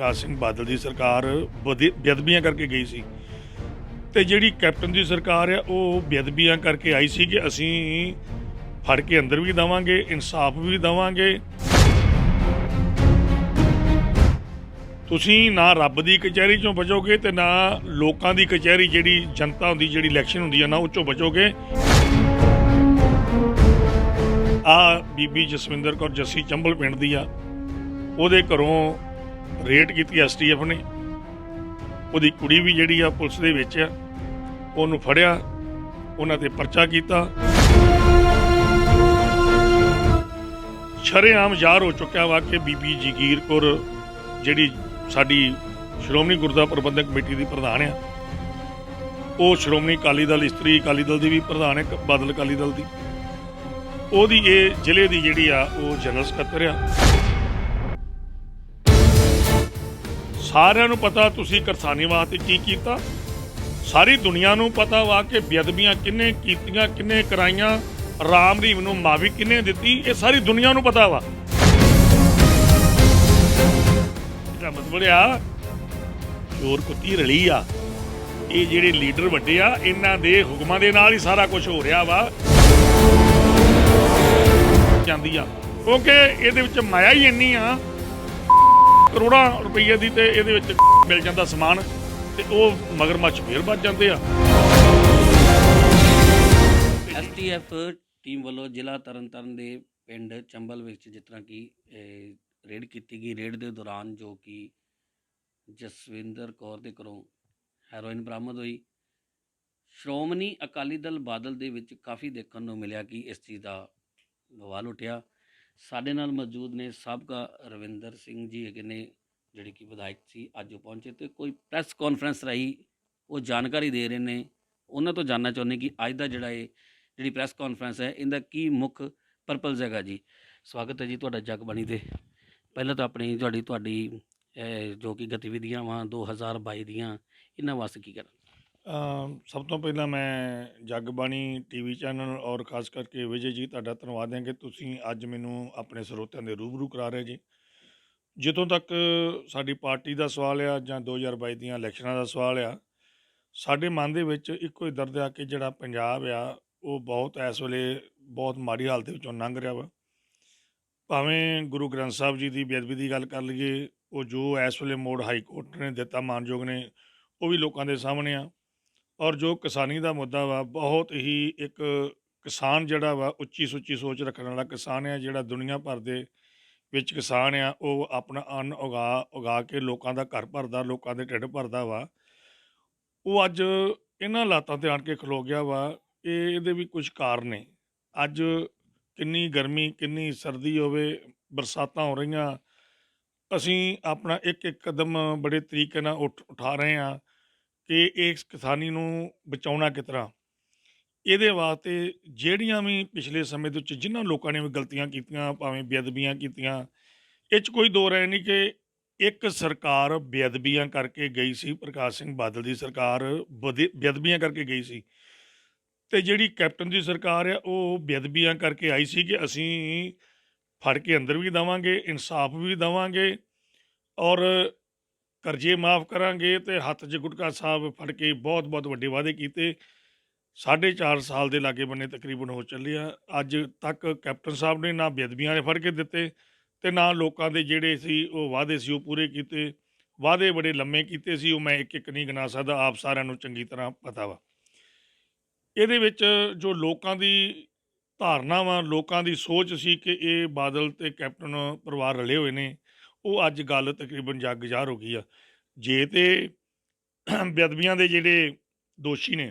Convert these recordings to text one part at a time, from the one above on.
ਪ੍ਰਕਾਸ਼ ਸਿੰਘ ਬਾਦਲ ਦੀ ਸਰਕਾਰ ਬੇਅਦਬੀਆਂ ਕਰਕੇ ਗਈ ਸੀ ਤੇ ਜਿਹੜੀ ਕੈਪਟਨ ਦੀ ਸਰਕਾਰ ਆ ਉਹ ਬੇਅਦਬੀਆਂ ਕਰਕੇ ਆਈ ਸੀ ਕਿ ਅਸੀਂ ਫੜ ਕੇ ਅੰਦਰ ਵੀ ਦੇਵਾਂਗੇ, ਇਨਸਾਫ ਵੀ ਦੇਵਾਂਗੇ। ਤੁਸੀਂ ਨਾ ਰੱਬ ਦੀ ਕਚਹਿਰੀ ਚੋਂ ਬਚੋਗੇ ਤੇ ਨਾ ਲੋਕਾਂ ਦੀ ਕਚਹਿਰੀ ਜਿਹੜੀ ਜਨਤਾ ਹੁੰਦੀ, ਜਿਹੜੀ ਇਲੈਕਸ਼ਨ ਹੁੰਦੀ ਆ ਨਾ, ਉਹ ਚੋਂ ਬਚੋਗੇ। ਆ ਬੀਬੀ ਜਸਵਿੰਦਰ ਕੌਰ ਜੱਸੀ ਚੰਬਲ ਪਿੰਡ ਦੀ ਆ, ਉਹਦੇ ਘਰੋਂ ਰੇਡ ਕੀਤੀ ਐਸਟੀਐਫ ਨੇ। ਉਹਦੀ ਕੁੜੀ ਵੀ ਜਿਹੜੀ ਆ ਪੁਲਿਸ ਦੇ ਵਿੱਚ ਆ, ਉਹਨੂੰ ਫੜਿਆ, ਉਹਨਾਂ ਤੇ ਪਰਚਾ ਕੀਤਾ। ਸ਼ਰੇਆਮ ਜ਼ਾਹਰ ਹੋ ਚੁੱਕਿਆ ਵਾ ਕਿ ਬੀਬੀ ਜਗੀਰ ਕੌਰ ਜਿਹੜੀ ਸਾਡੀ ਸ਼੍ਰੋਮਣੀ ਗੁਰਦੁਆਰਾ ਪ੍ਰਬੰਧਕ ਕਮੇਟੀ ਦੀ ਪ੍ਰਧਾਨ ਆ, ਉਹ ਸ਼੍ਰੋਮਣੀ ਅਕਾਲੀ ਦਲ, ਇਸਤਰੀ ਅਕਾਲੀ ਦਲ ਦੀ ਵੀ ਪ੍ਰਧਾਨ ਹੈ, ਬਾਦਲ ਅਕਾਲੀ ਦਲ ਦੀ। ਉਹਦੀ ਇਹ ਜ਼ਿਲ੍ਹੇ ਦੀ ਜਿਹੜੀ ਆ ਉਹ ਜਨਰਲ ਸਕੱਤਰ ਆ। ਸਾਰਿਆਂ ਨੂੰ ਪਤਾ ਤੁਸੀਂ ਕਿਸਾਨੀ ਵਾਸਤੇ ਕੀ ਕੀਤਾ, ਸਾਰੀ ਦੁਨੀਆ ਨੂੰ ਪਤਾ ਵਾ ਕਿ ਬੇਅਦਬੀਆਂ ਕਿਹਨੇ ਕੀਤੀਆਂ, ਕਿਹਨੇ ਕਰਾਈਆਂ, ਰਾਮ ਰਹੀਮ ਨੂੰ ਮਾਫੀ ਕਿਹਨੇ ਦਿੱਤੀ, ਇਹ ਸਾਰੀ ਦੁਨੀਆ ਨੂੰ ਪਤਾ ਵਾ। ਇਹਦਾ ਮਤਲਬ ਆ ਚੋਰ ਕੁੱਤੀ ਰਲੀ ਆ। ਇਹ ਜਿਹੜੇ ਲੀਡਰ ਵੱਡੇ ਆ, ਇਹਨਾਂ ਦੇ ਹੁਕਮਾਂ ਦੇ ਨਾਲ ਹੀ ਸਾਰਾ ਕੁਝ ਹੋ ਰਿਹਾ ਵਾ ਜਾਂਦੀ ਆ, ਕਿਉਂਕਿ ਇਹਦੇ ਵਿੱਚ ਮਾਇਆ ਹੀ ਇੰਨੀ ਆ, ਕਰੋੜਾਂ ਰੁਪਈਏ ਦੀ, ਤੇ ਇਹਦੇ ਵਿੱਚ ਮਿਲ ਜਾਂਦਾ ਸਮਾਨ ਤੇ ਉਹ ਮਗਰਮੱਛ ਫੇਰ ਵੱਜ ਜਾਂਦੇ ਆ। ਐਸਟੀਐਫ ਟੀਮ ਵੱਲੋਂ ਜ਼ਿਲ੍ਹਾ ਤਰਨਤਾਰਨ ਦੇ ਪਿੰਡ ਚੰਬਲ ਵਿੱਚ ਜਿਸ ਤਰ੍ਹਾਂ ਕਿ ਰੇਡ ਕੀਤੀ ਗਈ। ਰੇਡ ਦੇ ਦੌਰਾਨ ਜੋ ਕਿ ਜਸਵਿੰਦਰ ਕੌਰ ਦੇ ਘਰੋਂ ਹੈਰੋਇਨ ਬਰਾਮਦ ਹੋਈ। ਸ਼੍ਰੋਮਣੀ ਅਕਾਲੀ ਦਲ ਬਾਦਲ ਦੇ ਵਿੱਚ ਕਾਫੀ ਦੇਖਣ ਨੂੰ ਮਿਲਿਆ ਕਿ ਇਸ ਚੀਜ਼ ਦਾ ਬਵਾਲ ਉੱਠਿਆ। ਸਾਡੇ ਨਾਲ ਮੌਜੂਦ ਨੇ ਸਾਬਕਾ ਰਵਿੰਦਰ ਸਿੰਘ ਜੀ ਹੈਗੇ ਨੇ, ਜਿਹੜੇ ਕਿ ਵਿਧਾਇਕ ਸੀ, ਅੱਜ ਉਹ ਪਹੁੰਚੇ ਤੇ ਕੋਈ ਪ੍ਰੈਸ ਕਾਨਫਰੰਸ ਰਾਹੀਂ ਉਹ ਜਾਣਕਾਰੀ ਦੇ ਰਹੇ ਨੇ। ਉਹਨਾਂ ਤੋਂ ਜਾਣਨਾ ਚਾਹੁੰਦੇ ਕਿ ਅੱਜ ਦਾ ਜਿਹੜੀ ਪ੍ਰੈਸ ਕਾਨਫਰੰਸ ਹੈ, ਇਹਦਾ ਕੀ ਮੁੱਖ ਪਰਪਸ ਹੈਗਾ ਜੀ। ਸਵਾਗਤ ਹੈ ਜੀ ਤੁਹਾਡਾ ਜਗਬਾਣੀ 'ਤੇ। ਪਹਿਲਾਂ ਤਾਂ ਆਪਣੀ ਤੁਹਾਡੀ ਜੋ ਕਿ ਗਤੀਵਿਧੀਆਂ ਵਾ 2022 ਦੀਆਂ, ਇਹਨਾਂ ਵਾਸਤੇ ਕੀ ਕਰਨਾ? ਸਭ ਤੋਂ ਪਹਿਲਾਂ ਮੈਂ ਜਗਬਾਣੀ ਟੀਵੀ ਚੈਨਲ ਔਰ ਖਾਸ ਕਰਕੇ ਵਿਜੇ ਜੀ, ਤੁਹਾਡਾ ਧੰਨਵਾਦ ਹੈ ਕਿ ਤੁਸੀਂ ਅੱਜ ਮੈਨੂੰ ਆਪਣੇ ਸਰੋਤਿਆਂ ਦੇ ਰੂਬਰੂ ਕਰਾ ਰਹੇ ਜੀ। ਜਿੱਥੋਂ ਤੱਕ ਸਾਡੀ ਪਾਰਟੀ ਦਾ ਸਵਾਲ ਆ ਜਾਂ 2022 ਦੀਆਂ ਇਲੈਕਸ਼ਨਾਂ ਦਾ ਸਵਾਲ ਆ, ਸਾਡੇ ਮਨ ਦੇ ਵਿੱਚ ਇੱਕੋ ਹੀ ਦਰਦ ਆ ਕਿ ਜਿਹੜਾ ਪੰਜਾਬ ਆ ਉਹ ਬਹੁਤ ਇਸ ਵੇਲੇ ਬਹੁਤ ਮਾੜੀ ਹਾਲਤ ਦੇ ਵਿੱਚੋਂ ਲੰਘ ਰਿਹਾ ਵਾ। ਭਾਵੇਂ ਗੁਰੂ ਗ੍ਰੰਥ ਸਾਹਿਬ ਜੀ ਦੀ ਬੇਅਦਬੀ ਦੀ ਗੱਲ ਕਰ ਲਈਏ, ਉਹ ਜੋ ਇਸ ਵੇਲੇ ਮੋੜ ਹਾਈ ਕੋਰਟ ਨੇ ਦਿੱਤਾ, ਮਾਨਯੋਗ ਨੇ, ਉਹ ਵੀ ਲੋਕਾਂ ਦੇ ਸਾਹਮਣੇ ਆ। ਔਰ ਜੋ ਕਿਸਾਨੀ ਦਾ ਮੁੱਦਾ ਵਾ, ਬਹੁਤ ਹੀ ਇੱਕ ਕਿਸਾਨ ਜਿਹੜਾ ਵਾ ਉੱਚੀ ਸੁੱਚੀ ਸੋਚ ਰੱਖਣ ਵਾਲਾ ਕਿਸਾਨ ਆ, ਜਿਹੜਾ ਦੁਨੀਆ ਭਰ ਦੇ ਵਿੱਚ ਕਿਸਾਨ ਆ, ਉਹ ਆਪਣਾ ਅੰਨ ਉਗਾ ਕੇ ਲੋਕਾਂ ਦਾ ਘਰ ਭਰਦਾ, ਲੋਕਾਂ ਦੇ ਢਿੱਡ ਭਰਦਾ ਵਾ। ਉਹ ਅੱਜ ਇਹਨਾਂ ਹਾਲਾਤਾਂ 'ਤੇ ਆਣ ਕੇ ਖਲੋ ਗਿਆ ਵਾ। ਇਹਦੇ ਵੀ ਕੁਝ ਕਾਰਨ ਨੇ। ਅੱਜ ਕਿੰਨੀ ਗਰਮੀ, ਕਿੰਨੀ ਸਰਦੀ ਹੋਵੇ, ਬਰਸਾਤਾਂ ਹੋ ਰਹੀਆਂ, ਅਸੀਂ ਆਪਣਾ ਇੱਕ ਇੱਕ ਕਦਮ ਬੜੇ ਤਰੀਕੇ ਨਾਲ ਉਠਾ ਰਹੇ ਹਾਂ ਕਿ ਇਸ ਕਿਸਾਨੀ ਨੂੰ ਬਚਾਉਣਾ ਕਿਸ ਤਰ੍ਹਾਂ। ਇਹਦੇ ਵਾਸਤੇ ਜਿਹੜੀਆਂ ਵੀ ਪਿਛਲੇ ਸਮੇਂ ਦੇ ਵਿੱਚ ਜਿਨ੍ਹਾਂ ਲੋਕਾਂ ਨੇ ਵੀ ਗਲਤੀਆਂ ਕੀਤੀਆਂ, ਭਾਵੇਂ ਬੇਅਦਬੀਆਂ ਕੀਤੀਆਂ, ਇਹ 'ਚ ਕੋਈ ਦੋ ਰਾਏ ਨਹੀਂ ਕਿ ਇੱਕ ਸਰਕਾਰ ਬੇਅਦਬੀਆਂ ਕਰਕੇ ਗਈ ਸੀ। ਪ੍ਰਕਾਸ਼ ਸਿੰਘ ਬਾਦਲ ਦੀ ਸਰਕਾਰ ਬੇਅਦਬੀਆਂ ਕਰਕੇ ਗਈ ਸੀ ਤੇ ਜਿਹੜੀ ਕੈਪਟਨ ਦੀ ਸਰਕਾਰ ਆ ਉਹ ਬੇਅਦਬੀਆਂ ਕਰਕੇ ਆਈ ਸੀ ਕਿ ਅਸੀਂ ਫੜ ਕੇ ਅੰਦਰ ਵੀ ਦੇਵਾਂਗੇ, ਇਨਸਾਫ ਵੀ ਦੇਵਾਂਗੇ ਔਰ ਕਰਜ਼ੇ ਮਾਫ ਕਰਾਂਗੇ ਤੇ ਹੱਥ 'ਚ ਗੁਟਕਾ ਸਾਹਿਬ ਫੜ ਕੇ ਬਹੁਤ ਬਹੁਤ ਵੱਡੇ ਵਾਅਦੇ ਕੀਤੇ। 4.5 ਸਾਲ ਦੇ ਲਾਗੇ ਬੰਨੇ ਤਕਰੀਬਨ ਹੋ ਚੱਲੇ ਆ। ਅੱਜ ਤੱਕ ਕੈਪਟਨ ਸਾਹਿਬ ਨੇ ਨਾ ਬੇਅਦਬੀਆਂ ਨੇ ਫੜ ਕੇ ਦਿੱਤੇ ਤੇ ਨਾ ਲੋਕਾਂ ਦੇ ਜਿਹੜੇ ਸੀ ਉਹ ਵਾਅਦੇ ਸੀ ਉਹ ਪੂਰੇ ਕੀਤੇ। ਵਾਅਦੇ ਬੜੇ ਲੰਮੇ ਕੀਤੇ ਸੀ, ਉਹ ਮੈਂ ਇੱਕ ਇੱਕ ਨਹੀਂ ਗਿਣਾ ਸਕਦਾ, ਆਪ ਸਾਰਿਆਂ ਨੂੰ ਚੰਗੀ ਤਰ੍ਹਾਂ ਪਤਾ ਵਾ। ਇਹਦੇ ਵਿੱਚ ਜੋ ਲੋਕਾਂ ਦੀ ਧਾਰਨਾ ਵਾ, ਲੋਕਾਂ ਦੀ ਸੋਚ ਸੀ ਕਿ ਇਹ ਬਾਦਲ ਤੇ ਕੈਪਟਨ ਪਰਿਵਾਰ ਰਲੇ ਹੋਏ ਨੇ, ਉਹ ਅੱਜ ਗੱਲ ਤਕਰੀਬਨ ਜੱਗ ਜ਼ਾਹਰ ਹੋ ਗਈ ਆ। ਜੇ ਤੇ ਬੇਅਦਬੀਆਂ ਦੇ ਜਿਹੜੇ ਦੋਸ਼ੀ ਨੇ,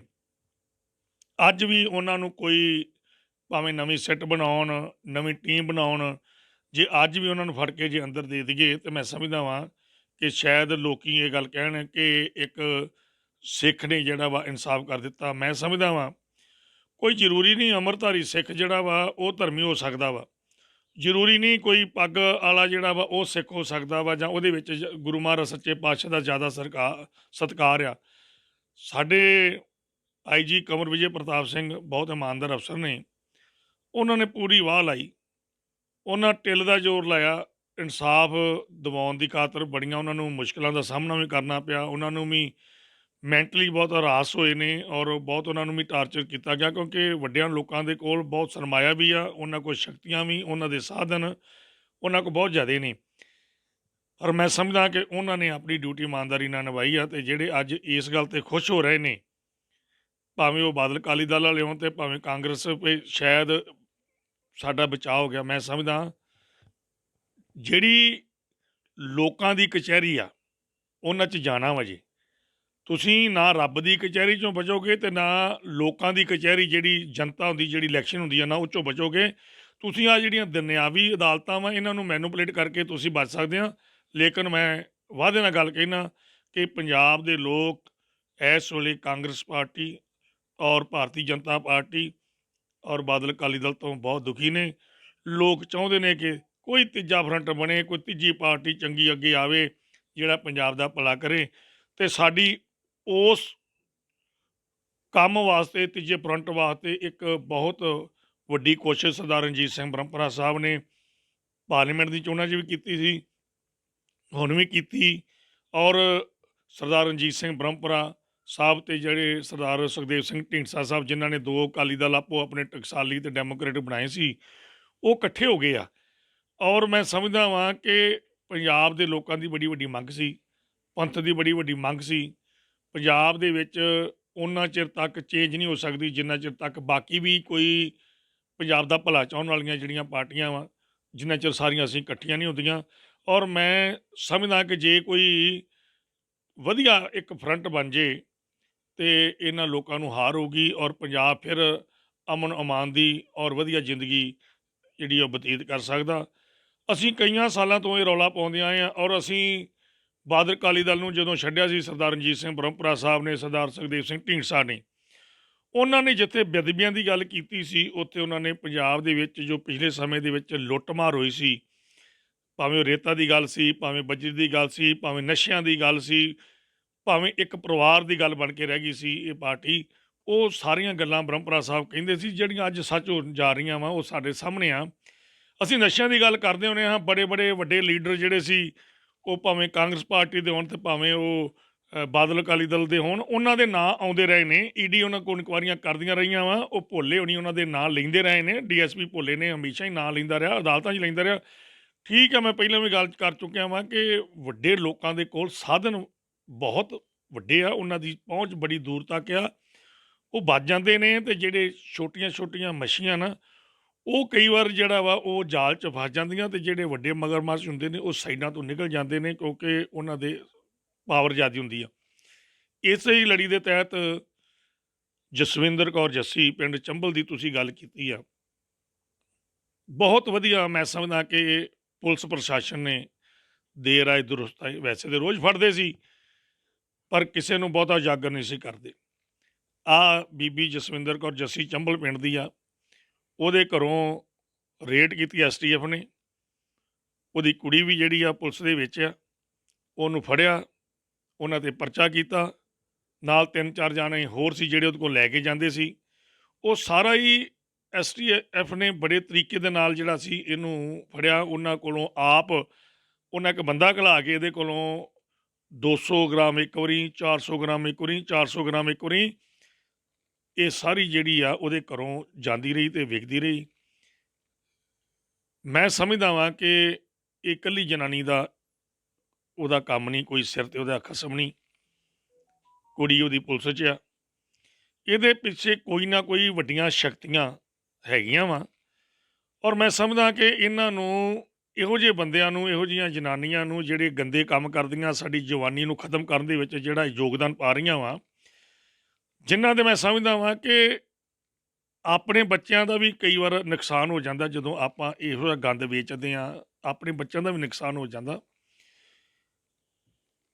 ਅੱਜ ਵੀ ਉਹਨਾਂ ਨੂੰ ਕੋਈ ਭਾਵੇਂ ਨਵੀਂ ਸਿੱਟ ਬਣਾਉਣ, ਨਵੀਂ ਟੀਮ ਬਣਾਉਣ, ਜੇ ਅੱਜ ਵੀ ਉਹਨਾਂ ਨੂੰ ਫੜ ਕੇ ਜੇ ਅੰਦਰ ਦੇ ਦਈਏ ਤਾਂ ਮੈਂ ਸਮਝਦਾ ਵਾਂ ਕਿ ਸ਼ਾਇਦ ਲੋਕੀ ਇਹ ਗੱਲ ਕਹਿਣ ਕਿ ਇੱਕ ਸਿੱਖ ਨੇ ਜਿਹੜਾ ਵਾ ਇਨਸਾਫ ਕਰ ਦਿੱਤਾ। ਮੈਂ ਸਮਝਦਾ ਵਾਂ ਕੋਈ ਜ਼ਰੂਰੀ ਨਹੀਂ ਅੰਮ੍ਰਿਤਧਾਰੀ ਸਿੱਖ ਜਿਹੜਾ ਵਾ ਉਹ ਧਰਮੀ ਹੋ ਸਕਦਾ ਵਾ, ਜ਼ਰੂਰੀ ਨਹੀਂ ਕੋਈ ਪੱਗ ਵਾਲਾ ਜਿਹੜਾ ਵਾ ਉਹ ਸਿੱਖ ਹੋ ਸਕਦਾ ਵਾ, ਜਾਂ ਉਹਦੇ ਵਿੱਚ ਗੁਰੂ ਮਹਾਰਾਜ ਸੱਚੇ ਪਾਤਸ਼ਾਹ ਦਾ ਜ਼ਿਆਦਾ ਸਤਿਕਾਰ ਆ। ਸਾਡੇ IG ਕੰਵਰ ਵਿਜੇ ਪ੍ਰਤਾਪ ਸਿੰਘ ਬਹੁਤ ਇਮਾਨਦਾਰ ਅਫਸਰ ਨੇ, ਉਹਨਾਂ ਨੇ ਪੂਰੀ ਵਾਹ ਲਾਈ, ਉਹਨਾਂ ਟਿੱਲ ਦਾ ਜ਼ੋਰ ਲਾਇਆ ਇਨਸਾਫ ਦਿਵਾਉਣ ਦੀ ਖਾਤਰ ਬੜੀਆਂ ਉਹਨਾਂ ਨੂੰ ਮੁਸ਼ਕਲਾਂ ਦਾ ਸਾਹਮਣਾ ਵੀ ਕਰਨਾ ਪਿਆ। ਉਹਨਾਂ ਨੂੰ ਵੀ ਮੈਂਟਲੀ ਬਹੁਤ ਹਰਾਸ ਹੋਏ ਨੇ ਔਰ ਬਹੁਤ ਉਹਨਾਂ ਨੂੰ ਵੀ ਟਾਰਚਰ ਕੀਤਾ ਗਿਆ, ਕਿਉਂਕਿ ਵੱਡਿਆਂ ਲੋਕਾਂ ਦੇ ਕੋਲ ਬਹੁਤ ਸਰਮਾਇਆ ਵੀ ਆ, ਉਹਨਾਂ ਕੋਲ ਸ਼ਕਤੀਆਂ ਵੀ, ਉਹਨਾਂ ਦੇ ਸਾਧਨ ਉਹਨਾਂ ਕੋਲ ਬਹੁਤ ਜ਼ਿਆਦੇ ਨੇ। ਔਰ ਮੈਂ ਸਮਝਦਾ ਕਿ ਉਹਨਾਂ ਨੇ ਆਪਣੀ ਡਿਊਟੀ ਇਮਾਨਦਾਰੀ ਨਾਲ ਨਿਭਾਈ ਆ, ਅਤੇ ਜਿਹੜੇ ਅੱਜ ਇਸ ਗੱਲ 'ਤੇ ਖੁਸ਼ ਹੋ ਰਹੇ ਨੇ, ਭਾਵੇਂ ਉਹ ਬਾਦਲ ਅਕਾਲੀ ਦਲ ਵਾਲੇ ਹੋਣ ਅਤੇ ਭਾਵੇਂ ਕਾਂਗਰਸ, ਵੀ ਸ਼ਾਇਦ ਸਾਡਾ ਬਚਾਅ ਹੋ ਗਿਆ। ਮੈਂ ਸਮਝਦਾ ਜਿਹੜੀ ਲੋਕਾਂ ਦੀ ਕਚਹਿਰੀ ਆ ਉਹਨਾਂ 'ਚ ਜਾਣਾ ਵਾ ਜੀ। ਤੁਸੀਂ ਨਾ ਰੱਬ ਦੀ ਕਚਹਿਰੀ 'ਚੋਂ ਬਚੋਗੇ ਅਤੇ ਨਾ ਲੋਕਾਂ ਦੀ ਕਚਹਿਰੀ, ਜਿਹੜੀ ਜਨਤਾ ਹੁੰਦੀ, ਜਿਹੜੀ ਇਲੈਕਸ਼ਨ ਹੁੰਦੀ ਆ ਨਾ, ਉਹ 'ਚੋਂ ਬਚੋਗੇ। ਤੁਸੀਂ ਆਹ ਜਿਹੜੀਆਂ ਦੁਨਿਆਵੀ ਅਦਾਲਤਾਂ ਵਾ, ਇਹਨਾਂ ਨੂੰ ਮੈਨੂਪਲੇਟ ਕਰਕੇ ਤੁਸੀਂ ਬਚ ਸਕਦੇ ਆ। ਲੇਕਿਨ ਮੈਂ ਵਾਅਦੇ ਨਾਲ ਗੱਲ ਕਹਿਣਾ ਕਿ ਪੰਜਾਬ ਦੇ ਲੋਕ ਇਸ ਵੇਲੇ ਕਾਂਗਰਸ ਪਾਰਟੀ ਔਰ ਭਾਰਤੀ ਜਨਤਾ ਪਾਰਟੀ ਔਰ ਬਾਦਲ ਅਕਾਲੀ ਦਲ ਤੋਂ ਬਹੁਤ ਦੁਖੀ ਨੇ। ਲੋਕ ਚਾਹੁੰਦੇ ਨੇ ਕਿ ਕੋਈ ਤੀਜਾ ਫਰੰਟ ਬਣੇ, ਕੋਈ ਤੀਜੀ ਪਾਰਟੀ ਚੰਗੀ ਅੱਗੇ ਆਵੇ, ਜਿਹੜਾ ਪੰਜਾਬ ਦਾ ਭਲਾ ਕਰੇ। ਅਤੇ ਸਾਡੀ ਉਸ ਕੰਮ ਵਾਸਤੇ, ਤੀਜੇ ਫਰੰਟ ਵਾਸਤੇ ਇੱਕ ਬਹੁਤ ਵੱਡੀ ਕੋਸ਼ਿਸ਼ ਸਰਦਾਰ ਰਣਜੀਤ ਸਿੰਘ ਬ੍ਰਹਮਪੁਰਾ ਸਾਹਿਬ ਨੇ ਪਾਰਲੀਮੈਂਟ ਦੀ ਚੋਣਾਂ 'ਚ ਵੀ ਕੀਤੀ ਸੀ, ਹੁਣ ਵੀ ਕੀਤੀ। ਔਰ ਸਰਦਾਰ ਰਣਜੀਤ ਸਿੰਘ ਬ੍ਰਹਮਪੁਰਾ ਸਾਹਿਬ ਅਤੇ ਜਿਹੜੇ ਸਰਦਾਰ ਸੁਖਦੇਵ ਸਿੰਘ ਢੀਂਡਸਾ ਸਾਹਿਬ, ਜਿਨ੍ਹਾਂ ਨੇ ਦੋ ਅਕਾਲੀ ਦਲ ਆਪੋ ਆਪਣੇ ਟਕਸਾਲੀ ਅਤੇ ਡੈਮੋਕ੍ਰੇਟਿਕ ਬਣਾਏ ਸੀ, ਉਹ ਇਕੱਠੇ ਹੋ ਗਏ ਆ। ਔਰ ਮੈਂ ਸਮਝਦਾ ਵਾਂ ਕਿ ਪੰਜਾਬ ਦੇ ਲੋਕਾਂ ਦੀ ਬੜੀ ਵੱਡੀ ਮੰਗ ਸੀ, ਪੰਥ ਦੀ ਬੜੀ ਵੱਡੀ ਮੰਗ ਸੀ। ਪੰਜਾਬ ਦੇ ਵਿੱਚ ਉਹਨਾਂ ਚਿਰ ਤੱਕ ਚੇਂਜ ਨਹੀਂ ਹੋ ਸਕਦੀ ਜਿੰਨਾ ਚਿਰ ਤੱਕ ਬਾਕੀ ਵੀ ਕੋਈ ਪੰਜਾਬ ਦਾ ਭਲਾ ਚਾਹੁਣ ਵਾਲੀਆਂ ਜਿਹੜੀਆਂ ਪਾਰਟੀਆਂ ਵਾ, ਜਿੰਨਾ ਚਿਰ ਸਾਰੀਆਂ ਅਸੀਂ ਇਕੱਠੀਆਂ ਨਹੀਂ ਹੁੰਦੀਆਂ। ਔਰ ਮੈਂ ਸਮਝਦਾ ਕਿ ਜੇ ਕੋਈ ਵਧੀਆ ਇੱਕ ਫਰੰਟ ਬਣ ਜੇ ਅਤੇ ਇਹਨਾਂ ਲੋਕਾਂ ਨੂੰ ਹਾਰ ਹੋਊਗੀ ਔਰ ਪੰਜਾਬ ਫਿਰ ਅਮਨ ਅਮਾਨ ਦੀ ਔਰ ਵਧੀਆ ਜ਼ਿੰਦਗੀ ਜਿਹੜੀ ਉਹ ਬਤੀਤ ਕਰ ਸਕਦਾ। ਅਸੀਂ ਕਈਆਂ ਸਾਲਾਂ ਤੋਂ ਇਹ ਰੌਲਾ ਪਾਉਂਦੇ ਆਏ ਹਾਂ, ਔਰ ਅਸੀਂ ਬਾਦਲ ਅਕਾਲੀ ਦਲ ਨੂੰ ਜਦੋਂ ਛੱਡਿਆ ਸੀ ਸਰਦਾਰ ਰਣਜੀਤ ਸਿੰਘ ਬ੍ਰਹਮਪੁਰਾ ਸਾਹਿਬ ਨੇ, ਸਰਦਾਰ ਸੁਖਦੇਵ ਸਿੰਘ ਢੀਂਡਸਾ ਨੇ, ਉਹਨਾਂ ਨੇ ਜਿੱਥੇ ਬੇਅਦਬੀਆਂ ਦੀ ਗੱਲ ਕੀਤੀ ਸੀ, ਉੱਥੇ ਉਹਨਾਂ ਨੇ ਪੰਜਾਬ ਦੇ ਵਿੱਚ ਜੋ ਪਿਛਲੇ ਸਮੇਂ ਦੇ ਵਿੱਚ ਲੁੱਟਮਾਰ ਹੋਈ ਸੀ, ਭਾਵੇਂ ਉਹ ਰੇਤਾ ਦੀ ਗੱਲ ਸੀ, ਭਾਵੇਂ ਬਜਰੀ ਦੀ ਗੱਲ ਸੀ, ਭਾਵੇਂ ਨਸ਼ਿਆਂ ਦੀ ਗੱਲ ਸੀ, ਭਾਵੇਂ ਇੱਕ ਪਰਿਵਾਰ ਦੀ ਗੱਲ ਬਣ ਕੇ ਰਹਿ ਗਈ ਸੀ ਇਹ ਪਾਰਟੀ, ਉਹ ਸਾਰੀਆਂ ਗੱਲਾਂ ਬ੍ਰਹਮਪੁਰਾ ਸਾਹਿਬ ਕਹਿੰਦੇ ਸੀ, ਜਿਹੜੀਆਂ ਅੱਜ ਸੱਚ ਹੋਣ ਜਾ ਰਹੀਆਂ ਵਾ, ਉਹ ਸਾਡੇ ਸਾਹਮਣੇ ਆ। ਅਸੀਂ ਨਸ਼ਿਆਂ ਦੀ ਗੱਲ ਕਰਦੇ ਹੁੰਦੇ ਹਾਂ, ਬੜੇ ਬੜੇ ਵੱਡੇ ਲੀਡਰ ਜਿਹੜੇ ਸੀ, ਉਹ ਭਾਵੇਂ ਕਾਂਗਰਸ ਪਾਰਟੀ ਦੇ ਹੋਣ ਅਤੇ ਭਾਵੇਂ ਉਹ ਬਾਦਲ ਅਕਾਲੀ ਦਲ ਦੇ ਹੋਣ, ਉਹਨਾਂ ਦੇ ਨਾਂ ਆਉਂਦੇ ਰਹੇ ਨੇ। ਈਡੀ ਉਹਨਾਂ ਕੋਲ ਇਨਕੁਆਇਰੀਆਂ ਕਰਦੀਆਂ ਰਹੀਆਂ ਵਾ, ਉਹ ਭੋਲੇ ਹੋਣੀ ਉਹਨਾਂ ਦੇ ਨਾਂ ਲੈਂਦੇ ਰਹੇ ਨੇ। DSP ਭੋਲੇ ਨੇ ਹਮੇਸ਼ਾ ਹੀ ਨਾਂ ਲੈਂਦਾ ਰਿਹਾ, ਅਦਾਲਤਾਂ 'ਚ ਲੈਂਦਾ ਰਿਹਾ। ਠੀਕ ਹੈ, ਮੈਂ ਪਹਿਲਾਂ ਵੀ ਗੱਲ ਕਰ ਚੁੱਕਿਆ ਵਾਂ ਕਿ ਵੱਡੇ ਲੋਕਾਂ ਦੇ ਕੋਲ ਸਾਧਨ ਬਹੁਤ ਵੱਡੇ ਆ, ਉਹਨਾਂ ਦੀ ਪਹੁੰਚ ਬੜੀ ਦੂਰ ਤੱਕ ਆ, ਉਹ ਵੱਜ ਜਾਂਦੇ ਨੇ। ਅਤੇ ਜਿਹੜੇ ਛੋਟੀਆਂ ਛੋਟੀਆਂ ਮੱਛੀਆਂ ਨਾ, ਉਹ ਕਈ ਵਾਰ ਜਿਹੜਾ ਵਾ ਉਹ ਜਾਲ 'ਚ ਫਸ ਜਾਂਦੀਆਂ, ਅਤੇ ਜਿਹੜੇ ਵੱਡੇ ਮਗਰਮੱਛ ਹੁੰਦੇ ਨੇ ਉਹ ਸਾਈਡਾਂ ਤੋਂ ਨਿਕਲ ਜਾਂਦੇ ਨੇ, ਕਿਉਂਕਿ ਉਹਨਾਂ ਦੇ ਪਾਵਰ ਜ਼ਿਆਦਾ ਹੁੰਦੀ ਆ। ਇਸੇ ਹੀ ਲੜੀ ਦੇ ਤਹਿਤ ਜਸਵਿੰਦਰ ਕੌਰ ਜੱਸੀ ਪਿੰਡ ਚੰਬਲ ਦੀ ਤੁਸੀਂ ਗੱਲ ਕੀਤੀ ਆ, ਬਹੁਤ ਵਧੀਆ। ਮੈਂ ਸਮਝਦਾ ਕਿ ਪੁਲਿਸ ਪ੍ਰਸ਼ਾਸਨ ਨੇ ਦੇਰ ਆਏ ਦੁਰਸਤ ਆਏ, ਵੈਸੇ ਤਾਂ ਰੋਜ਼ ਫੜਦੇ ਸੀ ਪਰ ਕਿਸੇ ਨੂੰ ਬਹੁਤਾ ਉਜਾਗਰ ਨਹੀਂ ਸੀ ਕਰਦੇ। ਆ ਬੀਬੀ ਜਸਵਿੰਦਰ ਕੌਰ ਜੱਸੀ ਚੰਬਲ ਪਿੰਡ ਦੀ ਆ, ਉਹਦੇ ਘਰੋਂ ਰੇਡ ਕੀਤੀ STF ਨੇ, ਉਹਦੀ ਕੁੜੀ ਵੀ ਜਿਹੜੀ ਆ ਪੁਲਿਸ ਦੇ ਵਿੱਚ ਆ, ਉਹਨੂੰ ਫੜਿਆ, ਉਹਨਾਂ 'ਤੇ ਪਰਚਾ ਕੀਤਾ। ਨਾਲ 3-4 ਜਾਣੇ ਹੋਰ ਸੀ ਜਿਹੜੇ ਉਹਦੇ ਕੋਲ ਲੈ ਕੇ ਜਾਂਦੇ ਸੀ। ਉਹ ਸਾਰਾ ਹੀ STF ਨੇ ਬੜੇ ਤਰੀਕੇ ਦੇ ਨਾਲ ਜਿਹੜਾ ਸੀ ਇਹਨੂੰ ਫੜਿਆ। ਉਹਨਾਂ ਕੋਲੋਂ ਆਪ ਉਹਨਾਂ ਇੱਕ ਬੰਦਾ ਘਲਾ ਕੇ ਇਹਦੇ ਕੋਲੋਂ 200 ਗ੍ਰਾਮ ਇੱਕ ਵਾਰੀ, 400 ਗ੍ਰਾਮ ਇੱਕ ਵਾਰੀ, 400 ਗ੍ਰਾਮ ਇੱਕ ਵਾਰੀ, ਇਹ ਸਾਰੀ ਜਿਹੜੀ ਆ ਉਹਦੇ ਘਰੋਂ ਜਾਂਦੀ ਰਹੀ ਅਤੇ ਵਿਕਦੀ ਰਹੀ। ਮੈਂ ਸਮਝਦਾ ਵਾਂ ਕਿ ਇਹ ਇਕੱਲੀ ਜਨਾਨੀ ਦਾ ਉਹਦਾ ਕੰਮ ਨਹੀਂ, ਕੋਈ ਸਿਰ 'ਤੇ ਉਹਦਾ ਖਸਮ ਨਹੀਂ, ਕੁੜੀ ਉਹਦੀ ਪੁਲਿਸ 'ਚ ਆ। ਇਹਦੇ ਪਿੱਛੇ ਕੋਈ ਨਾ ਕੋਈ ਵੱਡੀਆਂ ਸ਼ਕਤੀਆਂ ਹੈਗੀਆਂ ਵਾ, ਔਰ ਮੈਂ ਸਮਝਦਾ ਕਿ ਇਹਨਾਂ ਨੂੰ, ਇਹੋ ਜਿਹੇ ਬੰਦਿਆਂ ਨੂੰ, ਇਹੋ ਜਿਹੀਆਂ ਜਨਾਨੀਆਂ ਨੂੰ ਜਿਹੜੇ ਗੰਦੇ ਕੰਮ ਕਰਦੀਆਂ, ਸਾਡੀ ਜਵਾਨੀ ਨੂੰ ਖ਼ਤਮ ਕਰਨ ਦੇ ਵਿੱਚ ਜਿਹੜਾ ਯੋਗਦਾਨ ਪਾ ਰਹੀਆਂ ਵਾ, ਜਿਨ੍ਹਾਂ ਦੇ ਮੈਂ ਸਮਝਦਾ ਵਾਂ ਕਿ ਆਪਣੇ ਬੱਚਿਆਂ ਦਾ ਵੀ ਕਈ ਵਾਰ ਨੁਕਸਾਨ ਹੋ ਜਾਂਦਾ ਜਦੋਂ ਆਪਾਂ ਇਹੋ ਜਿਹਾ ਗੰਦ ਵੇਚਦੇ ਹਾਂ, ਆਪਣੇ ਬੱਚਿਆਂ ਦਾ ਵੀ ਨੁਕਸਾਨ ਹੋ ਜਾਂਦਾ।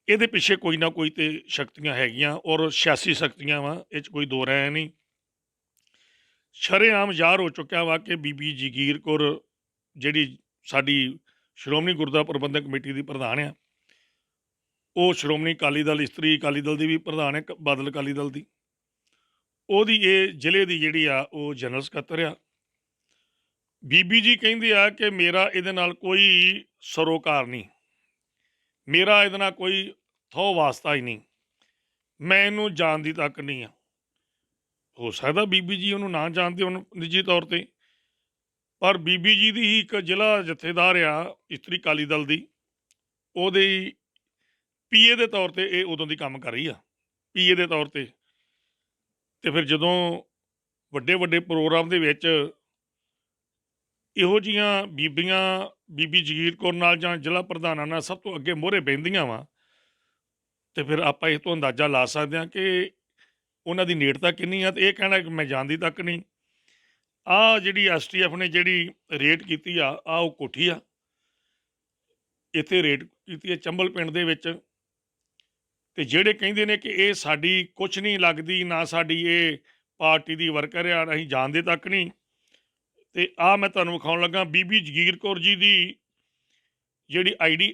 ਇਹਦੇ ਪਿੱਛੇ ਕੋਈ ਨਾ ਕੋਈ ਤੇ ਸ਼ਕਤੀਆਂ ਹੈਗੀਆਂ, ਔਰ ਸਿਆਸੀ ਸ਼ਕਤੀਆਂ ਵਾ, ਇਹ 'ਚ ਕੋਈ ਦੋ ਰਾਏ ਨਹੀਂ। ਸ਼ਰੇਆਮ ਜ਼ਾਹਰ ਹੋ ਚੁੱਕਿਆ ਵਾ ਕਿ ਬੀਬੀ ਜਗੀਰ ਕੌਰ ਜਿਹੜੀ ਸਾਡੀ ਸ਼੍ਰੋਮਣੀ ਗੁਰਦੁਆਰਾ ਪ੍ਰਬੰਧਕ ਕਮੇਟੀ ਦੀ ਪ੍ਰਧਾਨ ਆ, ਉਹ ਸ਼੍ਰੋਮਣੀ ਅਕਾਲੀ ਦਲ, ਇਸਤਰੀ ਅਕਾਲੀ ਦਲ ਦੀ ਵੀ ਪ੍ਰਧਾਨ ਹੈ, ਬਾਦਲ ਅਕਾਲੀ ਦਲ ਦੀ, ਉਹਦੀ ਇਹ ਜ਼ਿਲ੍ਹੇ ਦੀ ਜਿਹੜੀ ਆ ਉਹ ਜਨਰਲ ਸਕੱਤਰ ਆ। ਬੀਬੀ ਜੀ ਕਹਿੰਦੇ ਆ ਕਿ ਮੇਰਾ ਇਹਦੇ ਨਾਲ ਕੋਈ ਸਰੋਕਾਰ ਨਹੀਂ। ਮੇਰਾ ਇਹਦੇ ਨਾਲ ਕੋਈ ਥਹੁ ਵਾਸਤਾ ਹੀ ਨਹੀਂ। ਮੈਂ ਇਹਨੂੰ ਜਾਣਦੀ ਤੱਕ ਨਹੀਂ ਆ। ਹੋ ਸਕਦਾ ਬੀਬੀ ਜੀ ਉਹਨੂੰ ਨਾ ਜਾਣਦੇ ਹੋਣ ਨਿੱਜੀ ਤੌਰ 'ਤੇ, ਪਰ ਬੀਬੀ ਜੀ ਦੀ ਹੀ ਇੱਕ ਜ਼ਿਲ੍ਹਾ ਜਥੇਦਾਰ ਆ ਇਸਤਰੀ ਅਕਾਲੀ ਦਲ ਦੀ, ਉਹਦੇ ਪੀਏ ਦੇ ਤੌਰ 'ਤੇ ਇਹ ਉਦੋਂ ਦੀ ਕੰਮ ਕਰ ਰਹੀ ਆ, ਪੀਏ ਦੇ ਤੌਰ 'ਤੇ। ਤੇ ਫਿਰ ਜਦੋਂ ਵੱਡੇ ਵੱਡੇ ਪ੍ਰੋਗਰਾਮ ਦੇ ਵਿੱਚ ਇਹੋ ਜਿਹੀਆਂ ਬੀਬੀਆਂ ਬੀਬੀ ਜਗੀਰ ਕੌਰ ਨਾਲ ਜਾਂ ਜ਼ਿਲ੍ਹਾ ਪ੍ਰਧਾਨਾਂ ਨਾਲ ਸਭ ਤੋਂ ਅੱਗੇ ਮੋਹਰੇ ਬਹਿੰਦੀਆਂ ਵਾ, ਤੇ ਫਿਰ ਆਪਾਂ ਇਹ ਤੋਂ ਅੰਦਾਜ਼ਾ ਲਾ ਸਕਦੇ ਹਾਂ ਕਿ ਉਹਨਾਂ ਦੀ ਨੇੜਤਾ ਕਿੰਨੀ ਆ। ਤੇ ਇਹ ਕਹਿਣਾ ਕਿ ਮੈਂ ਜਾਣਦੀ ਤੱਕ ਨਹੀਂ। ਆਹ ਜਿਹੜੀ ਐਸਟੀਐਫ ਨੇ ਜਿਹੜੀ ਰੇਡ ਕੀਤੀ ਆ, ਆਹ ਉਹ ਕੋਠੀ ਆ, ਇੱਥੇ ਰੇਡ ਕੀਤੀ ਹੈ ਚੰਬਲ ਪਿੰਡ ਦੇ ਵਿੱਚ। ਤੇ ਜਿਹੜੇ ਕਹਿੰਦੇ ਨੇ ਕਿ ਇਹ ਸਾਡੀ ਕੁਛ ਨਹੀਂ ਲੱਗਦੀ, ਨਾ ਸਾਡੀ ਇਹ ਪਾਰਟੀ ਦੀ ਵਰਕਰ ਆ, ਅਸੀਂ ਜਾਣਦੇ ਤੱਕ ਨਹੀਂ। ਤੇ ਆਹ ਮੈਂ ਤੁਹਾਨੂੰ ਵਿਖਾਉਣ ਲੱਗਾ ਬੀਬੀ ਜਗੀਰ ਕੌਰ ਜੀ ਦੀ ਜਿਹੜੀ ਆਈਡੀ,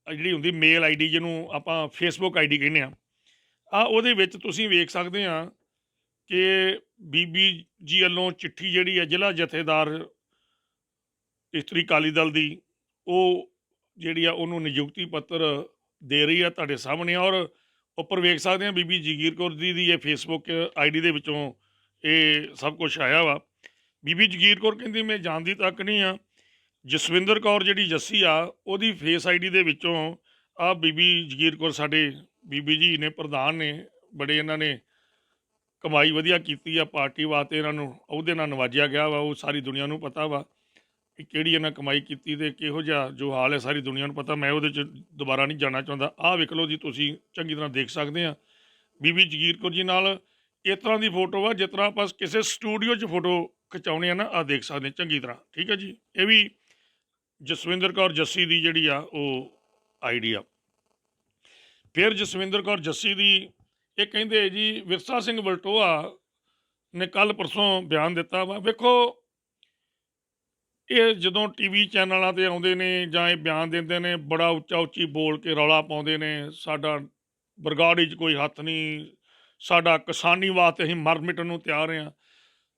ਜਿਹੜੀ ਹੁੰਦੀ ਮੇਲ ਆਈਡੀ, ਜਿਹਨੂੰ ਆਪਾਂ ਫੇਸਬੁੱਕ ਆਈਡੀ ਕਹਿੰਦੇ ਆ, ਉਹਦੇ ਵਿੱਚ ਤੁਸੀਂ ਵੇਖ ਸਕਦੇ ਆ ਕਿ ਬੀਬੀ ਜੀ ਵੱਲੋਂ ਚਿੱਠੀ ਜਿਹੜੀ ਹੈ ਜ਼ਿਲ੍ਹਾ ਜਥੇਦਾਰ ਇਸਤਰੀ ਅਕਾਲੀ ਦਲ ਦੀ, ਉਹ ਜਿਹੜੀ ਆ ਉਹਨੂੰ ਨਿਯੁਕਤੀ ਪੱਤਰ ਦੇ ਰਹੀ ਆ ਤੁਹਾਡੇ ਸਾਹਮਣੇ। ਔਰ ਉੱਪਰ ਵੇਖ ਸਕਦੇ ਆ ਬੀਬੀ ਜਗੀਰ ਕੌਰ ਜੀ ਦੀ ਇਹ ਫੇਸਬੁੱਕ ਆਈਡੀ ਦੇ ਵਿੱਚੋਂ ਇਹ ਸਭ ਕੁਛ ਆਇਆ ਵਾ। ਬੀਬੀ ਜਗੀਰ ਕੌਰ ਕਹਿੰਦੀ ਮੈਂ ਜਾਣਦੀ ਤੱਕ ਨਹੀਂ ਆ। ਜਸਵਿੰਦਰ ਕੌਰ ਜਿਹੜੀ ਜੱਸੀ ਆ, ਉਹਦੀ ਫੇਸ ਆਈਡੀ ਦੇ ਵਿੱਚੋਂ ਆ ਬੀਬੀ ਜਗੀਰ ਕੌਰ, ਸਾਡੇ ਬੀਬੀ ਜੀ ਨੇ, ਪ੍ਰਧਾਨ ਨੇ, ਬੜੇ ਇਹਨਾਂ ਨੇ ਕਮਾਈ ਵਧੀਆ ਕੀਤੀ ਆ ਪਾਰਟੀ ਵਾਸਤੇ, ਇਹਨਾਂ ਨੂੰ ਉਹਦੇ ਨਾਲ ਨਵਾਜਿਆ ਗਿਆ ਵਾ। ਉਹ ਸਾਰੀ ਦੁਨੀਆ ਨੂੰ ਪਤਾ ਵਾ ਕਿ ਕਿਹੜੀ ਇਹਨਾਂ ਕਮਾਈ ਕੀਤੀ ਤੇ ਕਿਹੋ ਜਿਹਾ ਜੋ ਹਾਲ ਹੈ, ਸਾਰੀ ਦੁਨੀਆ ਨੂੰ ਪਤਾ। ਮੈਂ ਉਹਦੇ 'ਚ ਦੁਬਾਰਾ ਨਹੀਂ ਜਾਣਾ ਚਾਹੁੰਦਾ। ਆਹ ਵੇਖ ਲਓ ਜੀ, ਤੁਸੀਂ ਚੰਗੀ ਤਰ੍ਹਾਂ ਦੇਖ ਸਕਦੇ ਆ ਬੀਬੀ ਜਗੀਰ ਕੌਰ ਜੀ ਨਾਲ ਇਸ ਤਰ੍ਹਾਂ ਦੀ ਫੋਟੋ ਆ ਜਿਸ ਤਰ੍ਹਾਂ ਆਪਾਂ ਕਿਸੇ ਸਟੂਡੀਓ 'ਚ ਫੋਟੋ ਖਿਚਾਉਣੇ ਆ ਨਾ, ਆਹ ਦੇਖ ਸਕਦੇ ਚੰਗੀ ਤਰ੍ਹਾਂ। ਠੀਕ ਹੈ ਜੀ, ਇਹ ਵੀ ਜਸਵਿੰਦਰ ਕੌਰ ਜੱਸੀ ਦੀ ਜਿਹੜੀ ਆ ਉਹ ਆਈਡੀ ਆ। ਫਿਰ ਜਸਵਿੰਦਰ ਕੌਰ ਜੱਸੀ ਦੀ ਇਹ ਕਹਿੰਦੇ ਜੀ ਵਿਰਸਾ ਸਿੰਘ ਵਲਟੋਆ ਨੇ ਕੱਲ ਪਰਸੋਂ ਬਿਆਨ ਦਿੱਤਾ ਵਾ। ਵੇਖੋ, ਇਹ ਜਦੋਂ ਟੀਵੀ ਚੈਨਲਾਂ 'ਤੇ ਆਉਂਦੇ ਨੇ ਜਾਂ ਇਹ ਬਿਆਨ ਦਿੰਦੇ ਨੇ, ਬੜਾ ਉੱਚਾ ਉੱਚੀ ਬੋਲ ਕੇ ਰੌਲਾ ਪਾਉਂਦੇ ਨੇ, ਸਾਡਾ ਬਰਗਾੜੀ 'ਚ ਕੋਈ ਹੱਥ ਨਹੀਂ, ਸਾਡਾ ਕਿਸਾਨੀ ਵਾਸਤੇ ਅਸੀਂ ਮਰ ਮਿਟਣ ਨੂੰ ਤਿਆਰ ਹਾਂ।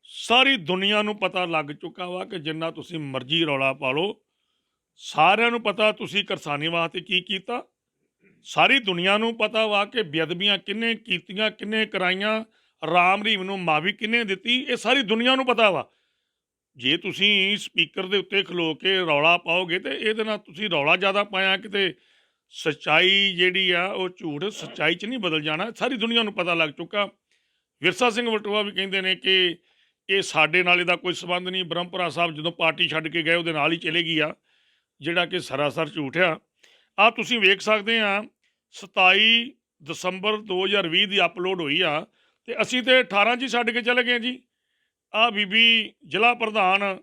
ਸਾਰੀ ਦੁਨੀਆ ਨੂੰ ਪਤਾ ਲੱਗ ਚੁੱਕਾ ਵਾ ਕਿ ਜਿੰਨਾ ਤੁਸੀਂ ਮਰਜ਼ੀ ਰੌਲਾ ਪਾ ਲਓ, ਸਾਰਿਆਂ ਨੂੰ ਪਤਾ ਤੁਸੀਂ ਕਿਸਾਨੀ ਵਾਸਤੇ ਕੀ ਕੀਤਾ। ਸਾਰੀ ਦੁਨੀਆ ਨੂੰ ਪਤਾ ਵਾ ਕਿ ਬੇਅਦਬੀਆਂ ਕਿਹਨੇ ਕੀਤੀਆਂ, ਕਿਹਨੇ ਕਰਾਈਆਂ, ਰਾਮ ਰਹੀਮ ਨੂੰ ਮਾਫੀ ਕਿਹਨੇ ਦਿੱਤੀ, ਇਹ ਸਾਰੀ ਦੁਨੀਆ ਨੂੰ ਪਤਾ ਵਾ। ਜੇ ਤੁਸੀਂ ਸਪੀਕਰ ਦੇ ਉੱਤੇ ਖਲੋ ਕੇ ਰੌਲਾ ਪਾਓਗੇ ਤੇ ਇਹਦੇ ਨਾਲ ਤੁਸੀਂ ਰੌਲਾ ਜ਼ਿਆਦਾ ਪਾਇਆ, ਕਿਤੇ ਸੱਚਾਈ ਜਿਹੜੀ ਆ ਉਹ ਝੂਠ ਸੱਚਾਈ 'ਚ ਨਹੀਂ ਬਦਲ ਜਾਣਾ। ਸਾਰੀ ਦੁਨੀਆ ਨੂੰ ਪਤਾ ਲੱਗ ਚੁੱਕਾ। ਵਿਰਸਾ ਸਿੰਘ ਵਲਟੋਆ ਵੀ ਕਹਿੰਦੇ ਨੇ ਕਿ ਇਹ ਸਾਡੇ ਨਾਲ ਇਹਦਾ ਕੋਈ ਸੰਬੰਧ ਨਹੀਂ। ਬ੍ਰਹਮਪੁਰਾ ਸਾਹਿਬ ਜਦੋਂ ਪਾਰਟੀ ਛੱਡ ਕੇ ਗਏ ਉਹਦੇ ਨਾਲ ਹੀ ਚਲੇ ਗਈ ਆ, ਜਿਹੜਾ ਕਿ ਸਰਾਸਰ ਝੂਠ ਆ। ਆਹ ਤੁਸੀਂ ਵੇਖ ਸਕਦੇ ਆ 27 ਦਸੰਬਰ 2020 ਦੀ ਅਪਲੋਡ ਹੋਈ ਆ, ਤੇ ਅਸੀਂ ਤੇ 18 'ਚ ਹੀ ਛੱਡ ਕੇ ਚਲੇ ਗਏ ਜੀ। ਆਹ ਬੀਬੀ ਜ਼ਿਲ੍ਹਾ ਪ੍ਰਧਾਨ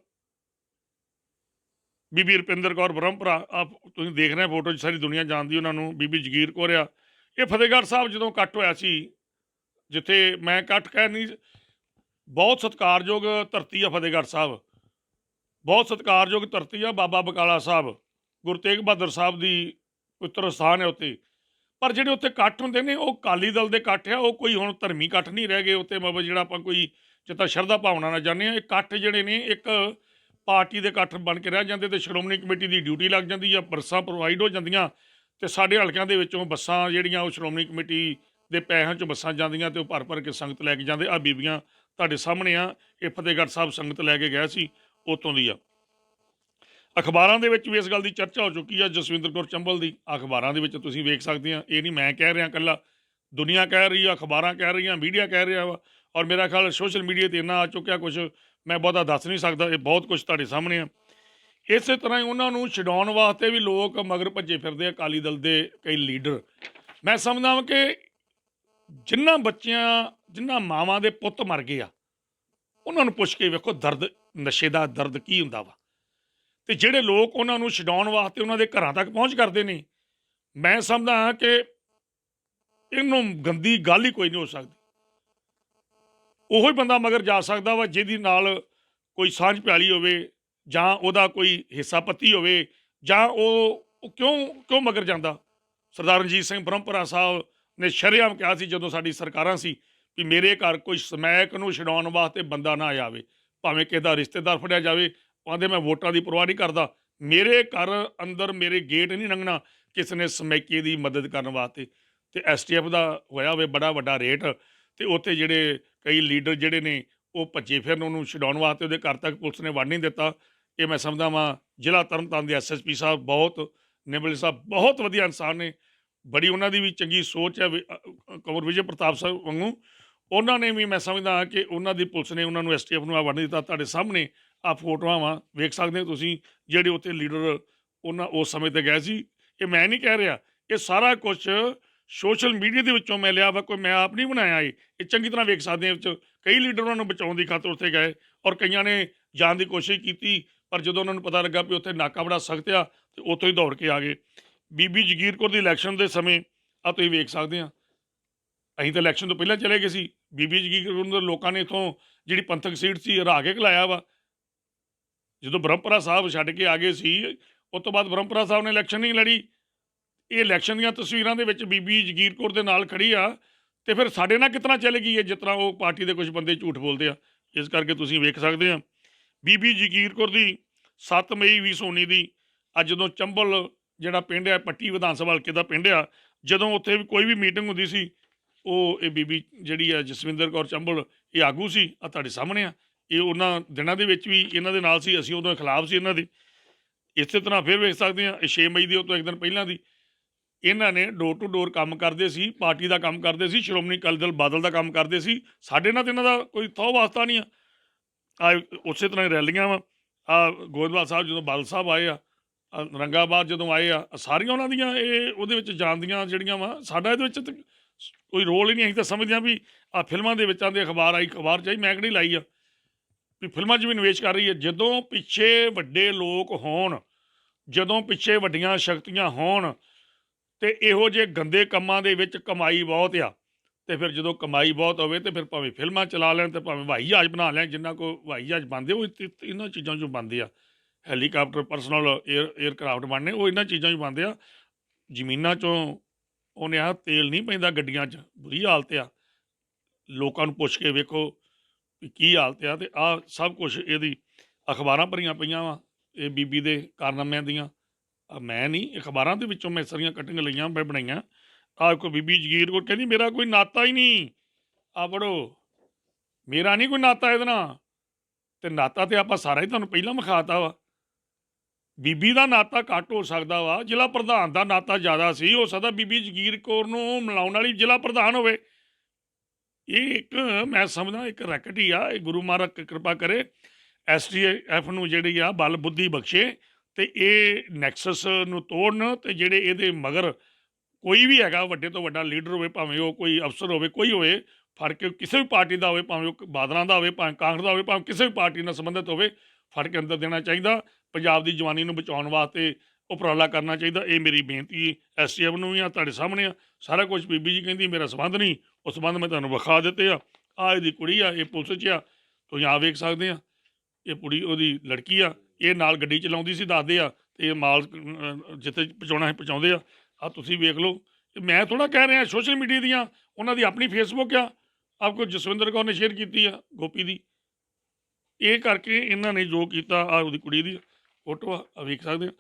ਬੀਬੀ ਰੁਪਿੰਦਰ ਕੌਰ ਬ੍ਰਹਮਪੁਰਾ, ਆਹ ਤੁਸੀਂ ਦੇਖ ਰਹੇ ਫੋਟੋ 'ਚ, ਸਾਰੀ ਦੁਨੀਆ ਜਾਣਦੀ ਉਹਨਾਂ ਨੂੰ। ਬੀਬੀ ਜਗੀਰ ਕੌਰ ਆ। ਇਹ ਫਤਿਹਗੜ੍ਹ ਸਾਹਿਬ ਜਦੋਂ ਇਕੱਠ ਹੋਇਆ ਸੀ, ਜਿੱਥੇ ਮੈਂ ਇਕੱਠ ਕਹਿ ਨਹੀਂ, ਬਹੁਤ ਸਤਿਕਾਰਯੋਗ ਧਰਤੀ ਆ ਫਤਿਹਗੜ੍ਹ ਸਾਹਿਬ, ਬਹੁਤ ਸਤਿਕਾਰਯੋਗ ਧਰਤੀ ਆ। ਬਾਬਾ ਬਕਾਲਾ ਸਾਹਿਬ, ਗੁਰੂ ਤੇਗ ਬਹਾਦਰ ਸਾਹਿਬ ਦੀ ਪੁੱਤਰ ਸਥਾਨ ਹੈ ਉੱਥੇ। ਪਰ ਜਿਹੜੇ ਉੱਥੇ ਇਕੱਠ ਹੁੰਦੇ ਨੇ ਉਹ ਅਕਾਲੀ ਦਲ ਦੇ ਇਕੱਠ ਆ, ਉਹ ਕੋਈ ਹੁਣ ਧਰਮੀ ਇਕੱਠ ਨਹੀਂ ਰਹਿ ਗਏ ਉੱਥੇ। ਬਾਬਾ ਜਿਹੜਾ ਆਪਾਂ ਕੋਈ ਜਿੱਦਾਂ ਸ਼ਰਧਾ ਭਾਵਨਾ ਨਾਲ ਜਾਂਦੇ ਆ, ਇਹ ਇਕੱਠ ਜਿਹੜੇ ਨੇ ਇੱਕ ਪਾਰਟੀ ਦੇ ਇਕੱਠ ਬਣ ਕੇ ਰਹਿ ਜਾਂਦੇ, ਤੇ ਸ਼੍ਰੋਮਣੀ ਕਮੇਟੀ ਦੀ ਡਿਊਟੀ ਲੱਗ ਜਾਂਦੀ ਆ, ਬੱਸਾਂ ਪ੍ਰੋਵਾਈਡ ਹੋ ਜਾਂਦੀਆਂ, ਤੇ ਸਾਡੇ ਹਲਕਿਆਂ ਦੇ ਵਿੱਚੋਂ ਬੱਸਾਂ ਜਿਹੜੀਆਂ ਉਹ ਸ਼੍ਰੋਮਣੀ ਕਮੇਟੀ ਦੇ ਪੈਸਿਆਂ 'ਚ ਬੱਸਾਂ ਜਾਂਦੀਆਂ, ਤੇ ਉਹ ਭਰ ਭਰ ਕੇ ਸੰਗਤ ਲੈ ਕੇ ਜਾਂਦੇ। ਆਹ ਬੀਬੀਆਂ ਤੁਹਾਡੇ ਸਾਹਮਣੇ ਆ, ਇਹ ਫਤਿਹਗੜ੍ਹ ਸਾਹਿਬ ਸੰਗਤ ਲੈ ਕੇ ਗਿਆ ਸੀ, ਉੱਥੋਂ ਦੀ ਆ। ਅਖਬਾਰਾਂ ਦੇ ਵਿੱਚ ਵੀ ਇਸ ਗੱਲ ਦੀ ਚਰਚਾ ਹੋ ਚੁੱਕੀ ਆ ਜਸਵਿੰਦਰ ਕੌਰ ਚੰਬਲ ਦੀ। ਅਖਬਾਰਾਂ ਦੇ ਵਿੱਚ ਤੁਸੀਂ ਵੇਖ ਸਕਦੇ ਆ, ਇਹ ਨਹੀਂ ਮੈਂ ਕਹਿ ਰਿਹਾ ਇਕੱਲਾ, ਦੁਨੀਆ ਕਹਿ ਰਹੀ ਆ, ਅਖਬਾਰਾਂ ਕਹਿ ਰਹੀਆਂ, ਮੀਡੀਆ ਕਹਿ ਰਿਹਾ ਵਾ। ਔਰ ਮੇਰਾ ਖਿਆਲ ਸੋਸ਼ਲ ਮੀਡੀਆ 'ਤੇ ਇੰਨਾ ਆ ਚੁੱਕਿਆ ਕੁਛ, ਮੈਂ ਬਹੁਤਾ ਦੱਸ ਨਹੀਂ ਸਕਦਾ। ਇਹ ਬਹੁਤ ਕੁਛ ਤੁਹਾਡੇ ਸਾਹਮਣੇ ਆ। ਇਸੇ ਤਰ੍ਹਾਂ ਹੀ ਉਹਨਾਂ ਨੂੰ ਛਡਾਉਣ ਵਾਸਤੇ ਵੀ ਲੋਕ ਮਗਰ ਭੱਜੇ ਫਿਰਦੇ ਆ, ਅਕਾਲੀ ਦਲ ਦੇ ਕਈ ਲੀਡਰ। ਮੈਂ ਸਮਝਦਾ ਹਾਂ ਕਿ ਜਿਨ੍ਹਾਂ ਬੱਚਿਆਂ, ਜਿਨ੍ਹਾਂ ਮਾਵਾਂ ਦੇ ਪੁੱਤ ਮਰ ਗਏ ਆ, ਉਹਨਾਂ ਨੂੰ ਪੁੱਛ ਕੇ ਵੇਖੋ ਦਰਦ, ਨਸ਼ੇ ਦਾ ਦਰਦ ਕੀ ਹੁੰਦਾ ਵਾ। ਤੇ ਜਿਹੜੇ ਲੋਕ ਉਹਨਾਂ ਨੂੰ ਛਡਾਉਣ ਵਾਸਤੇ ਉਹਨਾਂ ਦੇ ਘਰਾਂ ਤੱਕ ਪਹੁੰਚ ਕਰਦੇ ਨੇ, ਮੈਂ ਸਮਝਦਾ ਹਾਂ ਕਿ ਇਹਨੂੰ ਗੰਦੀ ਗੱਲ ਹੀ ਕੋਈ ਨਹੀਂ ਹੋ ਸਕਦੀ। ਉਹੀ ਬੰਦਾ ਮਗਰ ਜਾ ਸਕਦਾ ਵਾ ਜਿਹਦੀ ਨਾਲ ਕੋਈ ਸਾਂਝ ਪਿਆਲੀ ਹੋਵੇ, ਜਾਂ ਉਹਦਾ ਕੋਈ ਹਿੱਸਾ ਪੱਤੀ ਹੋਵੇ, ਜਾਂ ਉਹ ਕਿਉਂ ਮਗਰ ਜਾਂਦਾ। ਸਰਦਾਰ ਰਣਜੀਤ ਸਿੰਘ ਬ੍ਰਹਮਪੁਰਾ ਸਾਹਿਬ ਨੇ ਸ਼ਰੇਆਮ ਕਿਹਾ ਸੀ ਜਦੋਂ ਸਾਡੀ ਸਰਕਾਰਾਂ ਸੀ ਵੀ ਮੇਰੇ ਘਰ ਕੋਈ ਸਮੈਕ ਨੂੰ ਛਡਾਉਣ ਵਾਸਤੇ ਬੰਦਾ ਨਾ ਆਵੇ, ਭਾਵੇਂ ਕਿਸੇ ਦਾ ਰਿਸ਼ਤੇਦਾਰ ਫੜਿਆ ਜਾਵੇ। ਕਹਿੰਦੇ ਮੈਂ ਵੋਟਾਂ ਦੀ ਪਰਵਾਹ ਨਹੀਂ ਕਰਦਾ, ਮੇਰੇ ਘਰ ਅੰਦਰ ਮੇਰੇ ਗੇਟ ਨਹੀਂ ਲੰਘਣਾ ਕਿਸੇ ਨੇ ਸਮੈਕੇ ਦੀ ਮਦਦ ਕਰਨ ਵਾਸਤੇ। ਤੇ ਐਸਟੀਐਫ ਦਾ ਹੋਇਆ ਹੋਵੇ ਬੜਾ ਵੱਡਾ ਰੇਟ, ਤੇ ਉੱਥੇ ਜਿਹੜੇ ਕਈ ਲੀਡਰ ਜਿਹੜੇ ਨੇ ਉਹ ਭੱਜੇ ਫਿਰਨ ਉਹਨੂੰ ਛਡਾਉਣ ਵਾਸਤੇ, ਉਹਦੇ ਘਰ ਤੱਕ ਪੁਲਿਸ ਨੇ ਵੜ ਨਹੀਂ ਦਿੱਤਾ। ਇਹ ਮੈਂ ਸਮਝਦਾ ਵਾਂ ਜ਼ਿਲ੍ਹਾ ਤਰਨਤਾਰਨ ਦੇ ਐਸਐਸਪੀ ਸਾਹਿਬ ਬਹੁਤ ਨਿੰਬਲੇ ਸਾਹਿਬ ਬਹੁਤ ਵਧੀਆ ਇਨਸਾਨ ਨੇ, ਬੜੀ ਉਹਨਾਂ ਦੀ ਵੀ ਚੰਗੀ ਸੋਚ ਹੈ ਕੰਵਰ ਵਿਜੇ ਪ੍ਰਤਾਪ ਸਾਹਿਬ ਵਾਂਗੂ। ਉਹਨਾਂ ਨੇ ਵੀ ਮੈਂ ਸਮਝਦਾ ਕਿ ਉਹਨਾਂ ਦੀ ਪੁਲਿਸ ਨੇ ਉਹਨਾਂ ਨੂੰ ਐਸਟੀਐਫ ਨੂੰ ਆ ਵੜ ਨਹੀਂ ਦਿੱਤਾ। ਤੁਹਾਡੇ ਸਾਹਮਣੇ ਆ ਫੋਟੋਆਂ ਵਾ ਵੇਖ ਸਕਦੇ ਹੋ ਤੁਸੀਂ, ਜਿਹੜੇ ਉੱਥੇ ਲੀਡਰ ਉਹਨਾਂ ਉਸ ਸਮੇਂ ਤੇ ਗਏ ਸੀ। ਇਹ ਮੈਂ ਨਹੀਂ ਕਹਿ ਰਿਹਾ, ਇਹ ਸਾਰਾ ਕੁਛ ਸੋਸ਼ਲ ਮੀਡੀਆ ਦੇ ਵਿੱਚੋਂ ਮੈਂ ਲਿਆ ਵਾ, ਕੋਈ ਮੈਂ ਆਪ ਨਹੀਂ ਬਣਾਇਆ। ਇਹ ਚੰਗੀ ਤਰ੍ਹਾਂ ਵੇਖ ਸਕਦੇ ਆ। ਵਿੱਚ ਕਈ ਲੀਡਰ ਉਹਨਾਂ ਨੂੰ ਬਚਾਉਣ ਦੀ ਖਾਤਰ ਉੱਥੇ ਗਏ, ਔਰ ਕਈਆਂ ਨੇ ਜਾਣ ਦੀ ਕੋਸ਼ਿਸ਼ ਕੀਤੀ, ਪਰ ਜਦੋਂ ਉਹਨਾਂ ਨੂੰ ਪਤਾ ਲੱਗਾ ਵੀ ਉੱਥੇ ਨਾਕਾ ਬੜਾ ਸਖਤ ਆ, ਤੇ ਉੱਥੋਂ ਹੀ ਦੌੜ ਕੇ ਆ ਗਏ। ਬੀਬੀ ਜਗੀਰ ਕੌਰ ਦੀ ਇਲੈਕਸ਼ਨ ਦੇ ਸਮੇਂ ਆ ਤੁਸੀਂ ਵੇਖ ਸਕਦੇ ਆ, ਅਸੀਂ ਤਾਂ ਇਲੈਕਸ਼ਨ ਤੋਂ ਪਹਿਲਾਂ ਚਲੇ ਗਏ ਸੀ। ਬੀਬੀ ਜਗੀਰ ਕੌਰ ਨੂੰ ਲੋਕਾਂ ਨੇ ਇੱਥੋਂ ਜਿਹੜੀ ਪੰਥਕ ਸੀਟ ਸੀ ਹਰਾ ਕੇ ਖਲਾਇਆ ਵਾ। ਜਦੋਂ ਬ੍ਰਹਮਪੁਰਾ ਸਾਹਿਬ ਛੱਡ ਕੇ ਆ ਗਏ ਸੀ, ਉਸ ਤੋਂ ਬਾਅਦ ਬ੍ਰਹਮਪੁਰਾ ਸਾਹਿਬ ਨੇ ਇਲੈਕਸ਼ਨ ਨਹੀਂ ਲੜੀ। ਇਹ ਇਲੈਕਸ਼ਨ ਦੀਆਂ ਤਸਵੀਰਾਂ ਦੇ ਵਿੱਚ ਬੀਬੀ ਜਗੀਰ ਕੌਰ ਦੇ ਨਾਲ ਖੜੀ ਆ, ਤੇ ਫਿਰ ਸਾਡੇ ਨਾਲ ਕਿਤਨਾ ਚੱਲ ਗਈ ਹੈ ਜਿਸ ਤਰ੍ਹਾਂ ਉਹ ਪਾਰਟੀ ਦੇ ਕੁਝ ਬੰਦੇ ਝੂਠ ਬੋਲਦੇ ਆ। ਇਸ ਕਰਕੇ ਤੁਸੀਂ ਵੇਖ ਸਕਦੇ ਆ ਬੀਬੀ ਜਗੀਰ ਕੌਰ ਦੀ 7 ਮਈ 2019 ਦੀ ਅੱਜ ਜਦੋਂ ਚੰਬਲ ਜਿਹੜਾ ਪਿੰਡ ਹੈ ਪੱਟੀ ਵਿਧਾਨ ਸਭਾ ਹਲਕੇ ਦਾ ਪਿੰਡ ਆ, ਜਦੋਂ ਉੱਥੇ ਵੀ ਕੋਈ ਵੀ ਮੀਟਿੰਗ ਹੁੰਦੀ ਸੀ, ਉਹ ਇਹ ਬੀਬੀ ਜਿਹੜੀ ਆ ਜਸਵਿੰਦਰ ਕੌਰ ਚੰਬਲ ਇਹ ਆਗੂ ਸੀ। ਆ ਤੁਹਾਡੇ ਸਾਹਮਣੇ ਆ, ਇਹ ਉਹਨਾਂ ਦਿਨਾਂ ਦੇ ਵਿੱਚ ਵੀ ਇਹਨਾਂ ਦੇ ਨਾਲ ਸੀ, ਅਸੀਂ ਉਦੋਂ ਖਿਲਾਫ ਸੀ ਇਹਨਾਂ ਦੇ। ਇਸੇ ਤਰ੍ਹਾਂ ਫਿਰ ਵੇਖ ਸਕਦੇ ਆ 6 ਮਈ ਦੀ, ਉਹ ਤੋਂ ਇੱਕ ਦਿਨ ਪਹਿਲਾਂ ਦੀ, ਇਹਨਾਂ ਨੇ ਡੋਰ ਟੂ ਡੋਰ ਕੰਮ ਕਰਦੇ ਸੀ, ਪਾਰਟੀ ਦਾ ਕੰਮ ਕਰਦੇ ਸੀ, ਸ਼੍ਰੋਮਣੀ ਅਕਾਲੀ ਦਲ ਬਾਦਲ ਦਾ ਕੰਮ ਕਰਦੇ ਸੀ। ਸਾਡੇ ਨਾਲ ਤਾਂ ਇਹਨਾਂ ਦਾ ਕੋਈ ਥਹੁ ਵਾਸਤਾ ਨਹੀਂ ਆ। ਉਸੇ ਤਰ੍ਹਾਂ ਹੀ ਰੈਲੀਆਂ ਵਾ, ਗੋਇੰਦਵਾਲ ਸਾਹਿਬ ਜਦੋਂ ਬਾਦਲ ਸਾਹਿਬ ਆਏ ਆ, ਰੰਗਾਬਾਦ ਜਦੋਂ ਆਏ ਆ, ਸਾਰੀਆਂ ਉਹਨਾਂ ਦੀਆਂ ਇਹ ਉਹਦੇ ਵਿੱਚ ਜਾਣਦੀਆਂ ਜਿਹੜੀਆਂ ਵਾ। ਸਾਡਾ ਇਹਦੇ ਵਿੱਚ ਤਾਂ ਕੋਈ ਰੋਲ ਹੀ ਨਹੀਂ। ਅਸੀਂ ਤਾਂ ਸਮਝਦੇ ਹਾਂ ਵੀ ਆ ਫਿਲਮਾਂ ਦੇ ਵਿੱਚ ਆਉਂਦੇ ਅਖਬਾਰ ਆਈ, ਅਖਬਾਰ 'ਚ ਆਈ, ਮੈਂ ਕਿਹੜੀ ਲਾਈ ਆ ਵੀ ਫਿਲਮਾਂ 'ਚ ਵੀ ਨਿਵੇਸ਼ ਕਰ ਰਹੀ ਹੈ। ਜਦੋਂ ਪਿੱਛੇ ਵੱਡੇ ਲੋਕ ਹੋਣ, ਜਦੋਂ ਪਿੱਛੇ ਵੱਡੀਆਂ ਸ਼ਕਤੀਆਂ ਹੋਣ, ਤੇ ਇਹੋ ਜਿਹੇ ਗੰਦੇ ਕੰਮਾਂ ਦੇ ਵਿੱਚ ਕਮਾਈ ਬਹੁਤ ਆ। ਤੇ ਫਿਰ ਜਦੋਂ ਕਮਾਈ ਬਹੁਤ ਹੋਵੇ, ਤੇ ਫਿਰ ਭਾਵੇਂ ਫਿਲਮਾਂ ਚਲਾ ਲੈਣ, ਤੇ ਭਾਵੇਂ ਹਵਾਈ ਜਹਾਜ਼ ਬਣਾ ਲੈਣ, ਜਿੰਨਾ ਕੋ ਹਵਾਈ ਜਹਾਜ਼ ਬਣਦੇ ਉਹ ਇਹਨਾਂ ਚੀਜ਼ਾਂ 'ਚੋਂ ਬਣਦੇ ਆ। ਹੈਲੀਕਾਪਟਰ, ਪਰਸਨਲ ਏਅਰਕ੍ਰਾਫਟ ਬਣਨੇ, ਉਹ ਇਹਨਾਂ ਚੀਜ਼ਾਂ 'ਚ ਬਣਦੇ ਆ। ਜ਼ਮੀਨਾਂ 'ਚੋਂ ਉਹਨੇ ਆ ਤੇਲ ਨਹੀਂ ਪੈਂਦਾ ਗੱਡੀਆਂ 'ਚ, ਬੁਰੀ ਹਾਲਤ ਆ। ਲੋਕਾਂ ਨੂੰ ਪੁੱਛ ਕੇ ਵੇਖੋ ਵੀ ਕੀ ਹਾਲਤ ਆ। ਤੇ ਆਹ ਸਭ ਕੁਛ ਇਹਦੀ ਅਖਬਾਰਾਂ ਭਰੀਆਂ ਪਈਆਂ ਵਾ ਇਹ ਬੀਬੀ ਦੇ ਕਾਰਨਾਮਿਆਂ ਦੀਆਂ। ਮੈਂ ਨਹੀਂ, ਅਖਬਾਰਾਂ ਦੇ ਵਿੱਚੋਂ ਮੈਂ ਸਾਰੀਆਂ ਕਟਿੰਗ ਲਈਆਂ, ਮੈਂ ਬਣਾਈਆਂ। ਆਹ ਕੋਈ ਬੀਬੀ ਜਗੀਰ ਕੌਰ ਕਹਿੰਦੀ ਮੇਰਾ ਕੋਈ ਨਾਤਾ ਹੀ ਨਹੀਂ, ਆ ਪੜੋ, ਮੇਰਾ ਨਹੀਂ ਕੋਈ ਨਾਤਾ ਇਹਦੇ ਨਾਲ। ਤੇ ਨਾਤਾ ਤੇ ਆਪਾਂ ਸਾਰਾ ਹੀ ਤੁਹਾਨੂੰ ਪਹਿਲਾਂ ਵਿਖਾਤਾ ਵਾ। ਬੀਬੀ ਦਾ ਨਾਤਾ ਘੱਟ ਹੋ ਸਕਦਾ ਵਾ, ਜ਼ਿਲ੍ਹਾ ਪ੍ਰਧਾਨ ਦਾ ਨਾਤਾ ਜ਼ਿਆਦਾ ਸੀ। ਹੋ ਸਕਦਾ ਬੀਬੀ ਜਗੀਰ ਕੌਰ ਨੂੰ ਮਿਲਾਉਣ ਵਾਲੀ ਜ਼ਿਲ੍ਹਾ ਪ੍ਰਧਾਨ ਹੋਵੇ। ਇਹ ਇੱਕ ਮੈਂ ਸਮਝਦਾ ਇੱਕ ਰੈਕਟ ਹੀ ਆ। ਇਹ ਗੁਰੂ ਮਹਾਰਾਜ ਕਿਰਪਾ ਕਰੇ, ਐਸਟੀਐਫ ਨੂੰ ਜਿਹੜੀ ਆ ਬਲ ਬੁੱਧੀ ਬਖਸ਼ੇ, ਤੇ ਇਹ ਨੈਕਸਸ ਨੂੰ ਤੋੜਨ। ਤੇ ਜਿਹੜੇ ਇਹਦੇ ਮਗਰ ਕੋਈ ਵੀ ਹੈਗਾ, ਵੱਡੇ ਤੋਂ ਵੱਡਾ ਲੀਡਰ ਹੋਵੇ, ਭਾਵੇਂ ਉਹ ਕੋਈ ਅਫਸਰ ਹੋਵੇ, ਕੋਈ ਹੋਵੇ, ਫੜ ਕੇ ਕਿਸੇ ਵੀ ਪਾਰਟੀ ਦਾ ਹੋਵੇ, ਭਾਵੇਂ ਉਹ ਬਾਦਲਾਂ ਦਾ ਹੋਵੇ, ਭਾਵੇਂ ਕਾਂਗਰਸ ਦਾ ਹੋਵੇ, ਭਾਵੇਂ ਕਿਸੇ ਵੀ ਪਾਰਟੀ ਨਾਲ ਸੰਬੰਧਿਤ ਹੋਵੇ, ਫੜ ਕੇ ਅੰਦਰ ਦੇਣਾ ਚਾਹੀਦਾ। ਪੰਜਾਬ ਦੀ ਜਵਾਨੀ ਨੂੰ ਬਚਾਉਣ ਵਾਸਤੇ ਉਪਰਾਲਾ ਕਰਨਾ ਚਾਹੀਦਾ। ਇਹ ਮੇਰੀ ਬੇਨਤੀ ਐਸਟੀਐਫ ਨੂੰ ਵੀ ਆ, ਤੁਹਾਡੇ ਸਾਹਮਣੇ ਆ ਸਾਰਾ ਕੁਝ। ਬੀਬੀ ਜੀ ਕਹਿੰਦੀ ਮੇਰਾ ਸੰਬੰਧ ਨਹੀਂ, ਉਹ ਸੰਬੰਧ ਮੈਂ ਤੁਹਾਨੂੰ ਵਿਖਾ ਦਿੱਤੇ ਆ। ਇਹਦੀ ਕੁੜੀ ਆ, ਇਹ ਪੁਲਿਸ 'ਚ ਆ, ਤੁਸੀਂ ਆ ਵੇਖ ਸਕਦੇ ਆ। ਇਹ ਕੁੜੀ ਉਹਦੀ ਲੜਕੀ ਆ, ਇਹ ਨਾਲ ਗੱਡੀ ਚਲਾਉਂਦੀ ਸੀ ਦੱਸਦੇ ਆ, ਤੇ ਇਹ ਮਾਲ ਜਿੱਥੇ ਪਹੁੰਚਾਉਣਾ ਹੈ ਪਹੁੰਚਾਉਂਦੇ ਆ। ਤੁਸੀਂ ਵੇਖ ਲਓ, ਮੈਂ ਥੋੜ੍ਹਾ ਕਹਿ ਰਿਹਾ, ਸੋਸ਼ਲ ਮੀਡੀਆ ਦੀਆਂ ਉਹਨਾਂ ਦੀ ਆਪਣੀ ਫੇਸਬੁੱਕ ਆ, ਆਪਕੋ ਜਸਵਿੰਦਰ ਕੌਰ ਨੇ ਸ਼ੇਅਰ ਕੀਤੀ ਆ ਗੋਪੀ ਦੀ। ਇਹ ਕਰਕੇ ਇਹਨਾਂ ਨੇ ਜੋ ਕੀਤਾ, ਉਹਦੀ ਕੁੜੀ ਦੀ ਫੋਟੋ ਆ ਵੇਖ ਸਕਦੇ ਆ।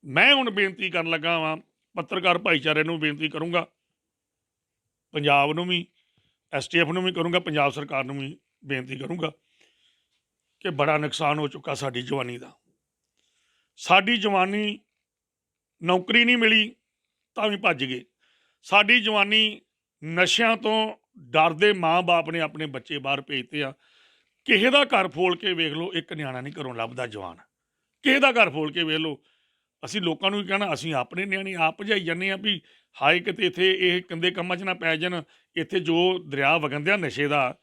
ਮੈਂ ਹੁਣ ਬੇਨਤੀ ਕਰਨ ਲੱਗਾ ਵਾਂ, ਪੱਤਰਕਾਰ ਭਾਈਚਾਰੇ ਨੂੰ ਬੇਨਤੀ ਕਰੂੰਗਾ, ਪੰਜਾਬ ਨੂੰ ਵੀ, ਐਸਟੀਐਫ ਨੂੰ ਵੀ ਕਰੂੰਗਾ, ਪੰਜਾਬ ਸਰਕਾਰ ਨੂੰ ਵੀ ਬੇਨਤੀ ਕਰੂੰਗਾ ਕਿ ਬੜਾ ਨੁਕਸਾਨ ਹੋ ਚੁੱਕਾ ਸਾਡੀ ਜਵਾਨੀ ਦਾ। ਸਾਡੀ ਜਵਾਨੀ ਨੌਕਰੀ ਨਹੀਂ ਮਿਲੀ ਤਾਂ ਵੀ ਭੱਜ ਗਏ। ਸਾਡੀ ਜਵਾਨੀ ਨਸ਼ਿਆਂ ਤੋਂ ਡਰਦੇ ਮਾਂ ਬਾਪ ਨੇ ਆਪਣੇ ਬੱਚੇ ਬਾਹਰ ਭੇਜਤੇ ਆ। ਕਿਸੇ ਦਾ ਘਰ ਫੋਲ ਕੇ ਵੇਖ ਲਓ, ਇੱਕ ਨਿਆਣਾ ਨਹੀਂ ਘਰੋਂ ਲੱਭਦਾ ਜਵਾਨ। ਕਿਸੇ ਦਾ ਘਰ ਫੋਲ ਕੇ ਵੇਖ ਲਓ। ਅਸੀਂ ਲੋਕਾਂ ਨੂੰ ਵੀ ਕਹਿਣਾ, ਅਸੀਂ ਆਪਣੇ ਨਿਆਣੇ ਆਪ ਭਜਾਈ ਜਾਂਦੇ ਹਾਂ ਵੀ ਹਾਏ ਕਿਤੇ ਇੱਥੇ ਇਹ ਗੰਦੇ ਕੰਮਾਂ 'ਚ ਨਾ ਪੈ ਜਾਣ। ਇੱਥੇ ਜੋ ਦਰਿਆ ਵਗਣ ਦਿਆ ਨਸ਼ੇ ਦਾ,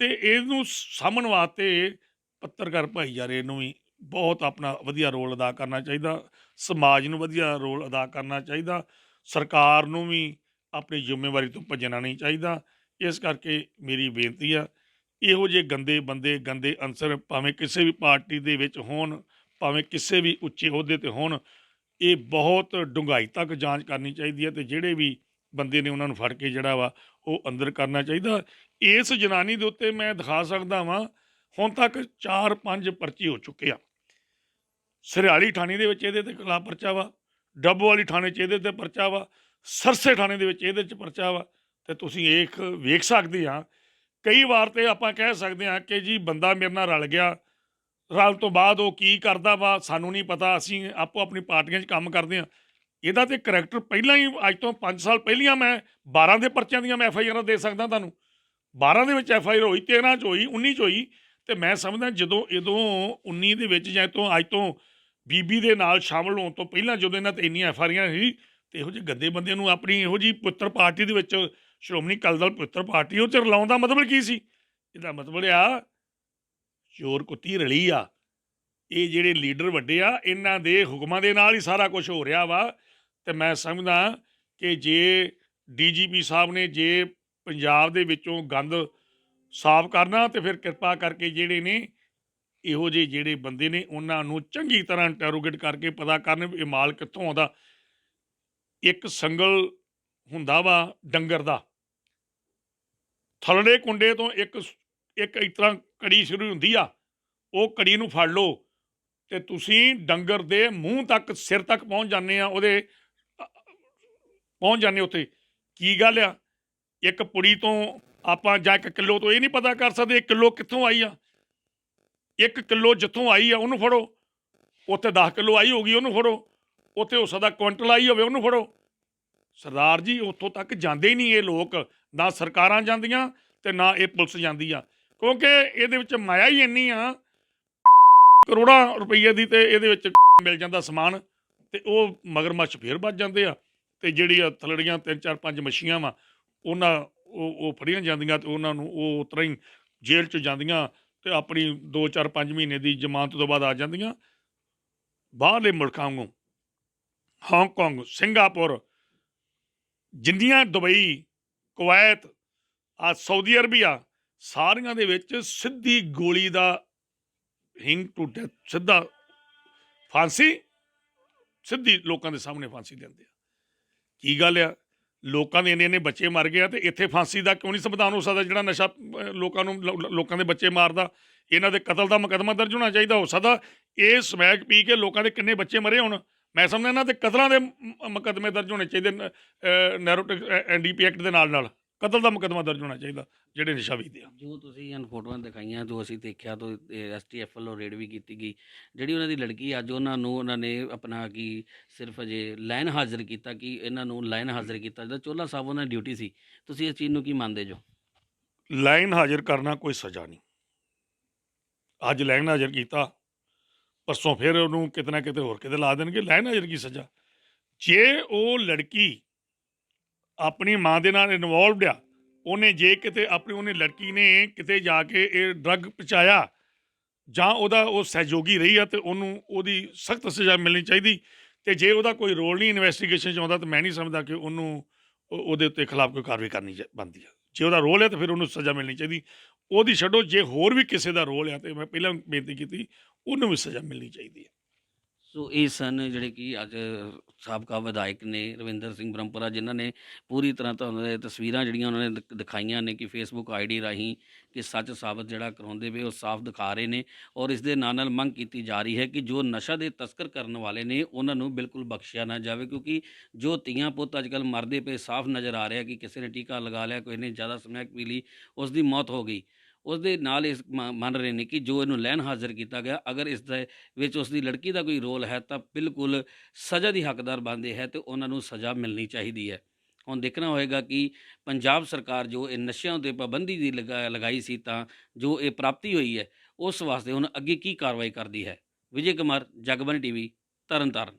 ਤੇ ਇਹਨੂੰ ਸਾਂਭਣ ਵਾਸਤੇ ਪੱਤਰਕਾਰ ਭਾਈਚਾਰੇ ਨੂੰ ਵੀ ਬਹੁਤ ਆਪਣਾ ਵਧੀਆ ਰੋਲ ਅਦਾ ਕਰਨਾ ਚਾਹੀਦਾ। ਸਮਾਜ ਨੂੰ ਵਧੀਆ ਰੋਲ ਅਦਾ ਕਰਨਾ ਚਾਹੀਦਾ। ਸਰਕਾਰ ਨੂੰ ਵੀ ਆਪਣੀ ਜ਼ਿੰਮੇਵਾਰੀ ਤੋਂ ਭੱਜਣਾ ਨਹੀਂ ਚਾਹੀਦਾ। ਇਸ ਕਰਕੇ ਮੇਰੀ ਬੇਨਤੀ ਆ, ਇਹੋ ਜਿਹੇ ਗੰਦੇ ਬੰਦੇ, ਗੰਦੇ ਅਨਸਰ, ਭਾਵੇਂ ਕਿਸੇ ਵੀ ਪਾਰਟੀ ਦੇ ਵਿੱਚ ਹੋਣ, ਭਾਵੇਂ ਕਿਸੇ ਵੀ ਉੱਚੇ ਅਹੁਦੇ 'ਤੇ ਹੋਣ, ਇਹ ਬਹੁਤ ਡੂੰਘਾਈ ਤੱਕ ਜਾਂਚ ਕਰਨੀ ਚਾਹੀਦੀ ਹੈ। ਅਤੇ ਜਿਹੜੇ ਵੀ ਬੰਦੇ ਨੇ ਉਹਨਾਂ ਨੂੰ ਫੜ ਕੇ ਜਿਹੜਾ ਵਾ ਉਹ ਅੰਦਰ ਕਰਨਾ ਚਾਹੀਦਾ। ਇਸ ਜਨਾਨੀ ਦੇ ਉੱਤੇ ਮੈਂ ਦਿਖਾ ਸਕਦਾ ਵਾਂ, ਹੁਣ ਤੱਕ 4-5 ਪਰਚੇ ਹੋ ਚੁੱਕੇ ਆ। ਸਰਿਆਲੀ ਥਾਣੇ ਦੇ ਵਿੱਚ ਇਹਦੇ ਤੇ ਖਿਲਾਫ ਪਰਚਾ ਵਾ, ਡੱਬੋ ਵਾਲੀ ਥਾਣੇ 'ਚ ਇਹਦੇ ਤੇ ਪਰਚਾ ਵਾ, ਸਰਸੇ ਥਾਣੇ ਦੇ ਵਿੱਚ ਇਹਦੇ 'ਚ ਪਰਚਾ ਵਾ। ਤੇ ਤੁਸੀਂ ਇਹ ਵੇਖ ਸਕਦੇ ਆ, ਕਈ ਵਾਰ ਤੇ ਆਪਾਂ ਕਹਿ ਸਕਦੇ ਹਾਂ ਕਿ ਜੀ ਬੰਦਾ ਮੇਰੇ ਨਾਲ ਰਲ ਗਿਆ, ਰਲ ਤੋਂ ਬਾਅਦ ਉਹ ਕੀ ਕਰਦਾ ਵਾ ਸਾਨੂੰ ਨਹੀਂ ਪਤਾ, ਅਸੀਂ ਆਪੋ ਆਪਣੀ ਪਾਰਟੀਆਂ 'ਚ ਕੰਮ ਕਰਦੇ ਹਾਂ। ਇਹਦਾ ਤੇ ਕਰੈਕਟਰ ਪਹਿਲਾਂ ਹੀ ਅੱਜ ਤੋਂ 5 ਸਾਲ ਪਹਿਲੀਆਂ ਮੈਂ 12 ਦੇ ਪਰਚਿਆਂ ਦੀਆਂ ਮੈਂ FIR ਦੇ ਸਕਦਾ ਤੁਹਾਨੂੰ। 12 ਦੇ ਵਿੱਚ FIR ਹੋਈ, 13 'ਚ ਹੋਈ, 19 'ਚ ਹੋਈ। ਤੇ ਮੈਂ ਸਮਝਦਾ ਜਦੋਂ 19 ਦੇ ਵਿੱਚ ਜਾਂ ਤੋਂ ਅੱਜ ਤੋਂ ਬੀਬੀ ਦੇ ਨਾਲ ਸ਼ਾਮਲ ਹੋਣ ਤੋਂ ਪਹਿਲਾਂ ਜਦੋਂ ਇਹਨਾਂ ਤੇ ਇੰਨੀਆਂ FIR ਸੀ, ਤੇ ਇਹੋ ਜਿਹੇ ਗੱਦੇ ਬੰਦਿਆਂ ਨੂੰ ਆਪਣੀ ਇਹੋ ਜਿਹੀ ਪੁੱਤਰ ਪਾਰਟੀ ਦੇ ਵਿੱਚ, ਸ਼੍ਰੋਮਣੀ ਅਕਾਲੀ ਦਲ ਪੁੱਤਰ ਪਾਰਟੀ, ਉਹ 'ਚ ਰਲਾਉਣ ਦਾ ਮਤਲਬ ਕੀ ਸੀ? ਇਹਦਾ ਮਤਲਬ ਆ ਚੋਰ ਕੁੱਤੀ ਰਲੀ ਆ। ਇਹ ਜਿਹੜੇ ਲੀਡਰ ਵੱਡੇ ਆ, ਇਹਨਾਂ ਦੇ ਹੁਕਮਾਂ ਦੇ ਨਾਲ ਹੀ ਸਾਰਾ ਕੁਝ ਹੋ ਰਿਹਾ ਵਾ। ਤੇ ਮੈਂ ਸਮਝਦਾ ਕਿ ਜੇ DGP ਸਾਹਿਬ ਨੇ ਜੇ ਪੰਜਾਬ ਦੇ ਵਿੱਚੋਂ ਗੰਦ ਸਾਫ਼ ਕਰਨਾ, ਤੇ ਫਿਰ ਕਿਰਪਾ ਕਰਕੇ ਜਿਹੜੇ ਨੇ ਇਹੋ ਜਿਹੇ ਜਿਹੜੇ ਬੰਦੇ ਨੇ ਉਹਨਾਂ ਨੂੰ ਚੰਗੀ ਤਰ੍ਹਾਂ ਇੰਟਰੋਗੇਟ ਕਰਕੇ ਪਤਾ ਕਰਨ ਵੀ ਇਹ ਮਾਲ ਕਿੱਥੋਂ ਆਉਂਦਾ। ਇੱਕ ਸੰਗਲ ਹੁੰਦਾ ਵਾ ਡੰਗਰ ਦਾ, ਥਲੜੇ ਕੁੰਡੇ ਤੋਂ ਇੱਕ ਇੱਕ ਇਸ ਤਰ੍ਹਾਂ ਕੜੀ ਸ਼ੁਰੂ ਹੁੰਦੀ ਆ, ਉਹ ਕੜੀ ਨੂੰ ਫੜ ਲਓ ਤੇ ਤੁਸੀਂ ਡੰਗਰ ਦੇ ਮੂੰਹ ਤੱਕ, ਸਿਰ ਤੱਕ ਪਹੁੰਚ ਜਾਂਦੇ ਆ, ਉਹਦੇ ਪਹੁੰਚ ਜਾਂਦੇ ਉੱਥੇ। ਕੀ ਗੱਲ ਆ, ਇੱਕ ਪੁੜੀ ਤੋਂ ਆਪਾਂ ਜਾਂ 1 ਕਿਲੋ ਤੋਂ ਇਹ ਨਹੀਂ ਪਤਾ ਕਰ ਸਕਦੇ 1 ਕਿਲੋ ਕਿੱਥੋਂ ਆਈ ਆ। 1 ਕਿਲੋ ਜਿੱਥੋਂ ਆਈ ਆ ਉਹਨੂੰ ਫੜੋ, ਉੱਥੇ 10 ਕਿਲੋ ਆਈ ਹੋਊਗੀ ਉਹਨੂੰ ਫੜੋ, ਉੱਥੇ ਹੋ ਸਕਦਾ ਕੁਇੰਟਲ ਆਈ ਹੋਵੇ ਉਹਨੂੰ ਫੜੋ। ਸਰਦਾਰ ਜੀ ਉੱਥੋਂ ਤੱਕ ਜਾਂਦੇ ਹੀ ਨਹੀਂ ਇਹ ਲੋਕ, ਨਾ ਸਰਕਾਰਾਂ ਜਾਂਦੀਆਂ ਤੇ ਨਾ ਇਹ ਪੁਲਿਸ ਜਾਂਦੀ ਆ, ਕਿਉਂਕਿ ਇਹਦੇ ਵਿੱਚ ਮਾਇਆ ਹੀ ਇੰਨੀ ਆ, ਕਰੋੜਾਂ ਰੁਪਈਏ ਦੀ ਤੇ ਇਹਦੇ ਵਿੱਚ ਮਿਲ ਜਾਂਦਾ ਸਮਾਨ, ਤੇ ਉਹ ਮਗਰਮੱਛ ਫੇਰ ਵੱਜ ਜਾਂਦੇ ਆ। ਤੇ ਜਿਹੜੀਆਂ ਥਲੜੀਆਂ 3 4 5 ਮੱਛੀਆਂ ਵਾ, ਉਹਨਾਂ ਉਹ ਫੜੀਆਂ ਜਾਂਦੀਆਂ ਤੇ ਉਹਨਾਂ ਨੂੰ ਉਹ ਉਸ ਤਰ੍ਹਾਂ ਹੀ ਜੇਲ੍ਹ 'ਚ ਜਾਂਦੀਆਂ ਤੇ ਆਪਣੀ 2 4 5 ਮਹੀਨੇ ਦੀ ਜ਼ਮਾਨਤ ਤੋਂ ਬਾਅਦ ਆ ਜਾਂਦੀਆਂ। ਬਾਹਰਲੇ ਮੁਲਕਾਂ ਵਾਂਗੂ ਹਾਂਗਕਾਂਗ, ਸਿੰਗਾਪੁਰ, ਜਿੰਨੀਆਂ ਦੁਬਈ, ਕੁਵੈਤ, ਆ ਸਾਊਦੀ ਅਰਬੀਆ, ਸਾਰੀਆਂ ਦੇ ਵਿੱਚ ਸਿੱਧੀ ਗੋਲੀ ਦਾ ਹਿੰਗ ਟੂ ਡੈਥ, ਸਿੱਧਾ ਫਾਂਸੀ, ਸਿੱਧੀ ਲੋਕਾਂ ਦੇ ਸਾਹਮਣੇ ਫਾਂਸੀ ਦਿੰਦੇ ਆ। ਕੀ ਗੱਲ ਆ, ਲੋਕਾਂ ਦੇ ਇੰਨੇ ਬੱਚੇ ਮਰ ਗਏ ਆ, ਤੇ ਇੱਥੇ ਫਾਂਸੀ ਦਾ ਕਿਉਂ ਨਹੀਂ ਸੰਵਿਧਾਨ ਹੋ ਸਕਦਾ? ਜਿਹੜਾ ਨਸ਼ਾ ਲੋਕਾਂ ਨੂੰ ਲੋਕਾਂ ਦੇ ਬੱਚੇ ਮਾਰਦਾ, ਇਹਨਾਂ ਦੇ ਕਤਲ ਦਾ ਮੁਕੱਦਮਾ ਦਰਜ ਹੋਣਾ ਚਾਹੀਦਾ। ਹੋ ਸਕਦਾ ਇਹ ਸਮੈਕ ਪੀ ਕੇ ਲੋਕਾਂ ਦੇ ਕਿੰਨੇ ਬੱਚੇ ਮਰੇ ਹੁਣ, ਮੈਂ ਸਮਝਦਾ ਇਹਨਾਂ ਦੇ ਕਤਲਾਂ ਦੇ ਮੁਕੱਦਮੇ ਦਰਜ ਹੋਣੇ ਚਾਹੀਦੇ, ਨੈਰੋਟਿਕ NDP ਐਕਟ ਦੇ ਨਾਲ ਨਾਲ ਕਤਲ ਦਾ ਮੁਕੱਦਮਾ ਦਰਜ ਹੋਣਾ ਚਾਹੀਦਾ ਜਿਹੜੇ ਨਸ਼ਾ ਵੇਚਦੇ ਆ। ਜੋ ਤੁਸੀਂ ਇਹਨਾਂ ਫੋਟੋਆਂ ਦਿਖਾਈਆਂ, ਜੋ ਅਸੀਂ ਦੇਖਿਆ, ਤੋਂ STF ਵੱਲੋਂ ਰੇਡ ਵੀ ਕੀਤੀ ਗਈ। ਜਿਹੜੀ ਉਹਨਾਂ ਦੀ ਲੜਕੀ, ਅੱਜ ਉਹਨਾਂ ਨੂੰ ਉਹਨਾਂ ਨੇ ਆਪਣਾ ਕੀ ਸਿਰਫ ਅਜੇ ਲਾਈਨ ਹਾਜ਼ਰ ਕੀਤਾ, ਕਿ ਇਹਨਾਂ ਨੂੰ ਲਾਈਨ ਹਾਜ਼ਰ ਕੀਤਾ, ਜਦੋਂ ਚੋਲਾ ਸਾਹਿਬ ਉਹਨਾਂ ਦੀ ਡਿਊਟੀ ਸੀ। ਤੁਸੀਂ ਇਸ ਚੀਜ਼ ਨੂੰ ਕੀ ਮੰਨਦੇ ਜੋ? ਲਾਈਨ ਹਾਜ਼ਰ ਕਰਨਾ ਕੋਈ ਸਜ਼ਾ ਨਹੀਂ। ਅੱਜ ਲਾਈਨ ਹਾਜ਼ਰ ਕੀਤਾ, ਪਰਸੋਂ ਫਿਰ ਉਹਨੂੰ ਕਿਤੇ ਨਾ ਕਿਤੇ ਹੋਰ ਕਿਤੇ ਲਾ ਦੇਣਗੇ। ਲਾਈਨ ਹਾਜ਼ਰ ਕੀ ਸਜ਼ਾ? ਜੇ ਉਹ ਲੜਕੀ ਆਪਣੀ ਮਾਂ ਦੇ ਨਾਲ ਇਨਵੋਲਵਡ ਆ, ਉਹਨੇ ਜੇ ਕਿਤੇ ਆਪਣੀ ਉਹਨੇ ਲੜਕੀ ਨੇ ਕਿਤੇ ਜਾ ਕੇ ਇਹ ਡਰੱਗ ਪਹੁੰਚਾਇਆ, ਜਾਂ ਉਹਦਾ ਉਹ ਸਹਿਯੋਗੀ ਰਹੀ ਆ, ਤੇ ਉਹਨੂੰ ਉਹਦੀ ਸਖਤ ਸਜ਼ਾ ਮਿਲਣੀ ਚਾਹੀਦੀ। ਤੇ ਜੇ ਉਹਦਾ ਕੋਈ ਰੋਲ ਨਹੀਂ ਇਨਵੈਸਟੀਗੇਸ਼ਨ 'ਚ ਆਉਂਦਾ, ਤਾਂ ਮੈਂ ਨਹੀਂ ਸਮਝਦਾ ਕਿ ਉਹਨੂੰ ਉਹਦੇ ਉੱਤੇ ਖਿਲਾਫ ਕੋਈ ਕਾਰਵਾਈ ਕਰਨੀ ਬਣਦੀ ਆ। ਜੇ ਉਹਦਾ ਰੋਲ ਹੈ ਤਾਂ ਫਿਰ ਉਹਨੂੰ ਸਜ਼ਾ ਮਿਲਣੀ ਚਾਹੀਦੀ। ਉਹਦੀ ਛੱਡੋ, ਜੇ ਹੋਰ ਵੀ ਕਿਸੇ ਦਾ ਰੋਲ ਆ, ਤੇ ਮੈਂ ਪਹਿਲਾਂ ਬੇਨਤੀ ਕੀਤੀ, ਉਹਨੂੰ ਵੀ ਸਜ਼ਾ ਮਿਲਣੀ ਚਾਹੀਦੀ ਹੈ। ਸੋ ਇਹ ਸਨ ਜਿਹੜੇ ਕਿ ਅੱਜ ਸਾਬਕਾ ਵਿਧਾਇਕ ਨੇ ਰਵਿੰਦਰ ਸਿੰਘ ਬ੍ਰਹਮਪੁਰਾ, ਜਿਨ੍ਹਾਂ ਨੇ ਪੂਰੀ ਤਰ੍ਹਾਂ ਤੁਹਾਨੂੰ ਇਹ ਤਸਵੀਰਾਂ ਜਿਹੜੀਆਂ ਉਹਨਾਂ ਨੇ ਦਿਖਾਈਆਂ ਨੇ ਕਿ Facebook ID ਰਾਹੀਂ ਕਿ ਸੱਚ ਸਾਬਤ ਜਿਹੜਾ ਕਰਾਉਂਦੇ ਪਏ, ਉਹ ਸਾਫ਼ ਦਿਖਾ ਰਹੇ ਨੇ। ਔਰ ਇਸ ਦੇ ਨਾਲ ਨਾਲ ਮੰਗ ਕੀਤੀ ਜਾ ਰਹੀ ਹੈ ਕਿ ਜੋ ਨਸ਼ਾ ਦੇ ਤਸਕਰ ਕਰਨ ਵਾਲੇ ਨੇ ਉਹਨਾਂ ਨੂੰ ਬਿਲਕੁਲ ਬਖਸ਼ਿਆ ਨਾ ਜਾਵੇ, ਕਿਉਂਕਿ ਜੋ ਧੀਆਂ ਪੁੱਤ ਅੱਜ ਕੱਲ੍ਹ ਮਰਦੇ ਪਏ ਸਾਫ਼ ਨਜ਼ਰ ਆ ਰਿਹਾ ਕਿ ਕਿਸੇ ਨੇ ਟੀਕਾ ਲਗਾ ਲਿਆ, ਕੋਈ ਨੇ ਜ਼ਿਆਦਾ ਸਮੈਕ ਪੀ ਲਈ, ਉਸ ਦੀ ਮੌਤ ਹੋ ਗਈ। ਉਸ ਦੇ ਨਾਲ ਇਸ ਮੰਨ ਰਹੇ ਨੇ ਕਿ ਜੋ ਇਹਨੂੰ ਲੈਣ ਹਾਜ਼ਰ ਕੀਤਾ ਗਿਆ, ਅਗਰ ਇਸ ਦੇ ਵਿੱਚ ਉਸ ਦੀ ਲੜਕੀ ਦਾ ਕੋਈ ਰੋਲ ਹੈ ਤਾਂ ਬਿਲਕੁਲ ਸਜ਼ਾ ਦੀ ਹੱਕਦਾਰ ਬਣਦੇ ਹੈ, ਤੇ ਉਹਨਾਂ ਨੂੰ ਸਜ਼ਾ ਮਿਲਣੀ ਚਾਹੀਦੀ ਹੈ। ਹੁਣ ਦੇਖਣਾ ਹੋਏਗਾ ਕਿ ਪੰਜਾਬ ਸਰਕਾਰ ਜੋ ਇਹ ਨਸ਼ਿਆਂ ਉੱਤੇ ਪਾਬੰਦੀ ਦੀ ਲਗਾਈ ਸੀ, ਤਾਂ ਜੋ ਇਹ ਪ੍ਰਾਪਤੀ ਹੋਈ ਹੈ, ਉਸ ਵਾਸਤੇ ਹੁਣ ਅੱਗੇ ਕੀ ਕਾਰਵਾਈ ਕਰਦੀ ਹੈ। ਵਿਜੇ ਕੁਮਾਰ, ਜਗਬਾਣੀ TV, ਤਰਨਤਾਰਨ।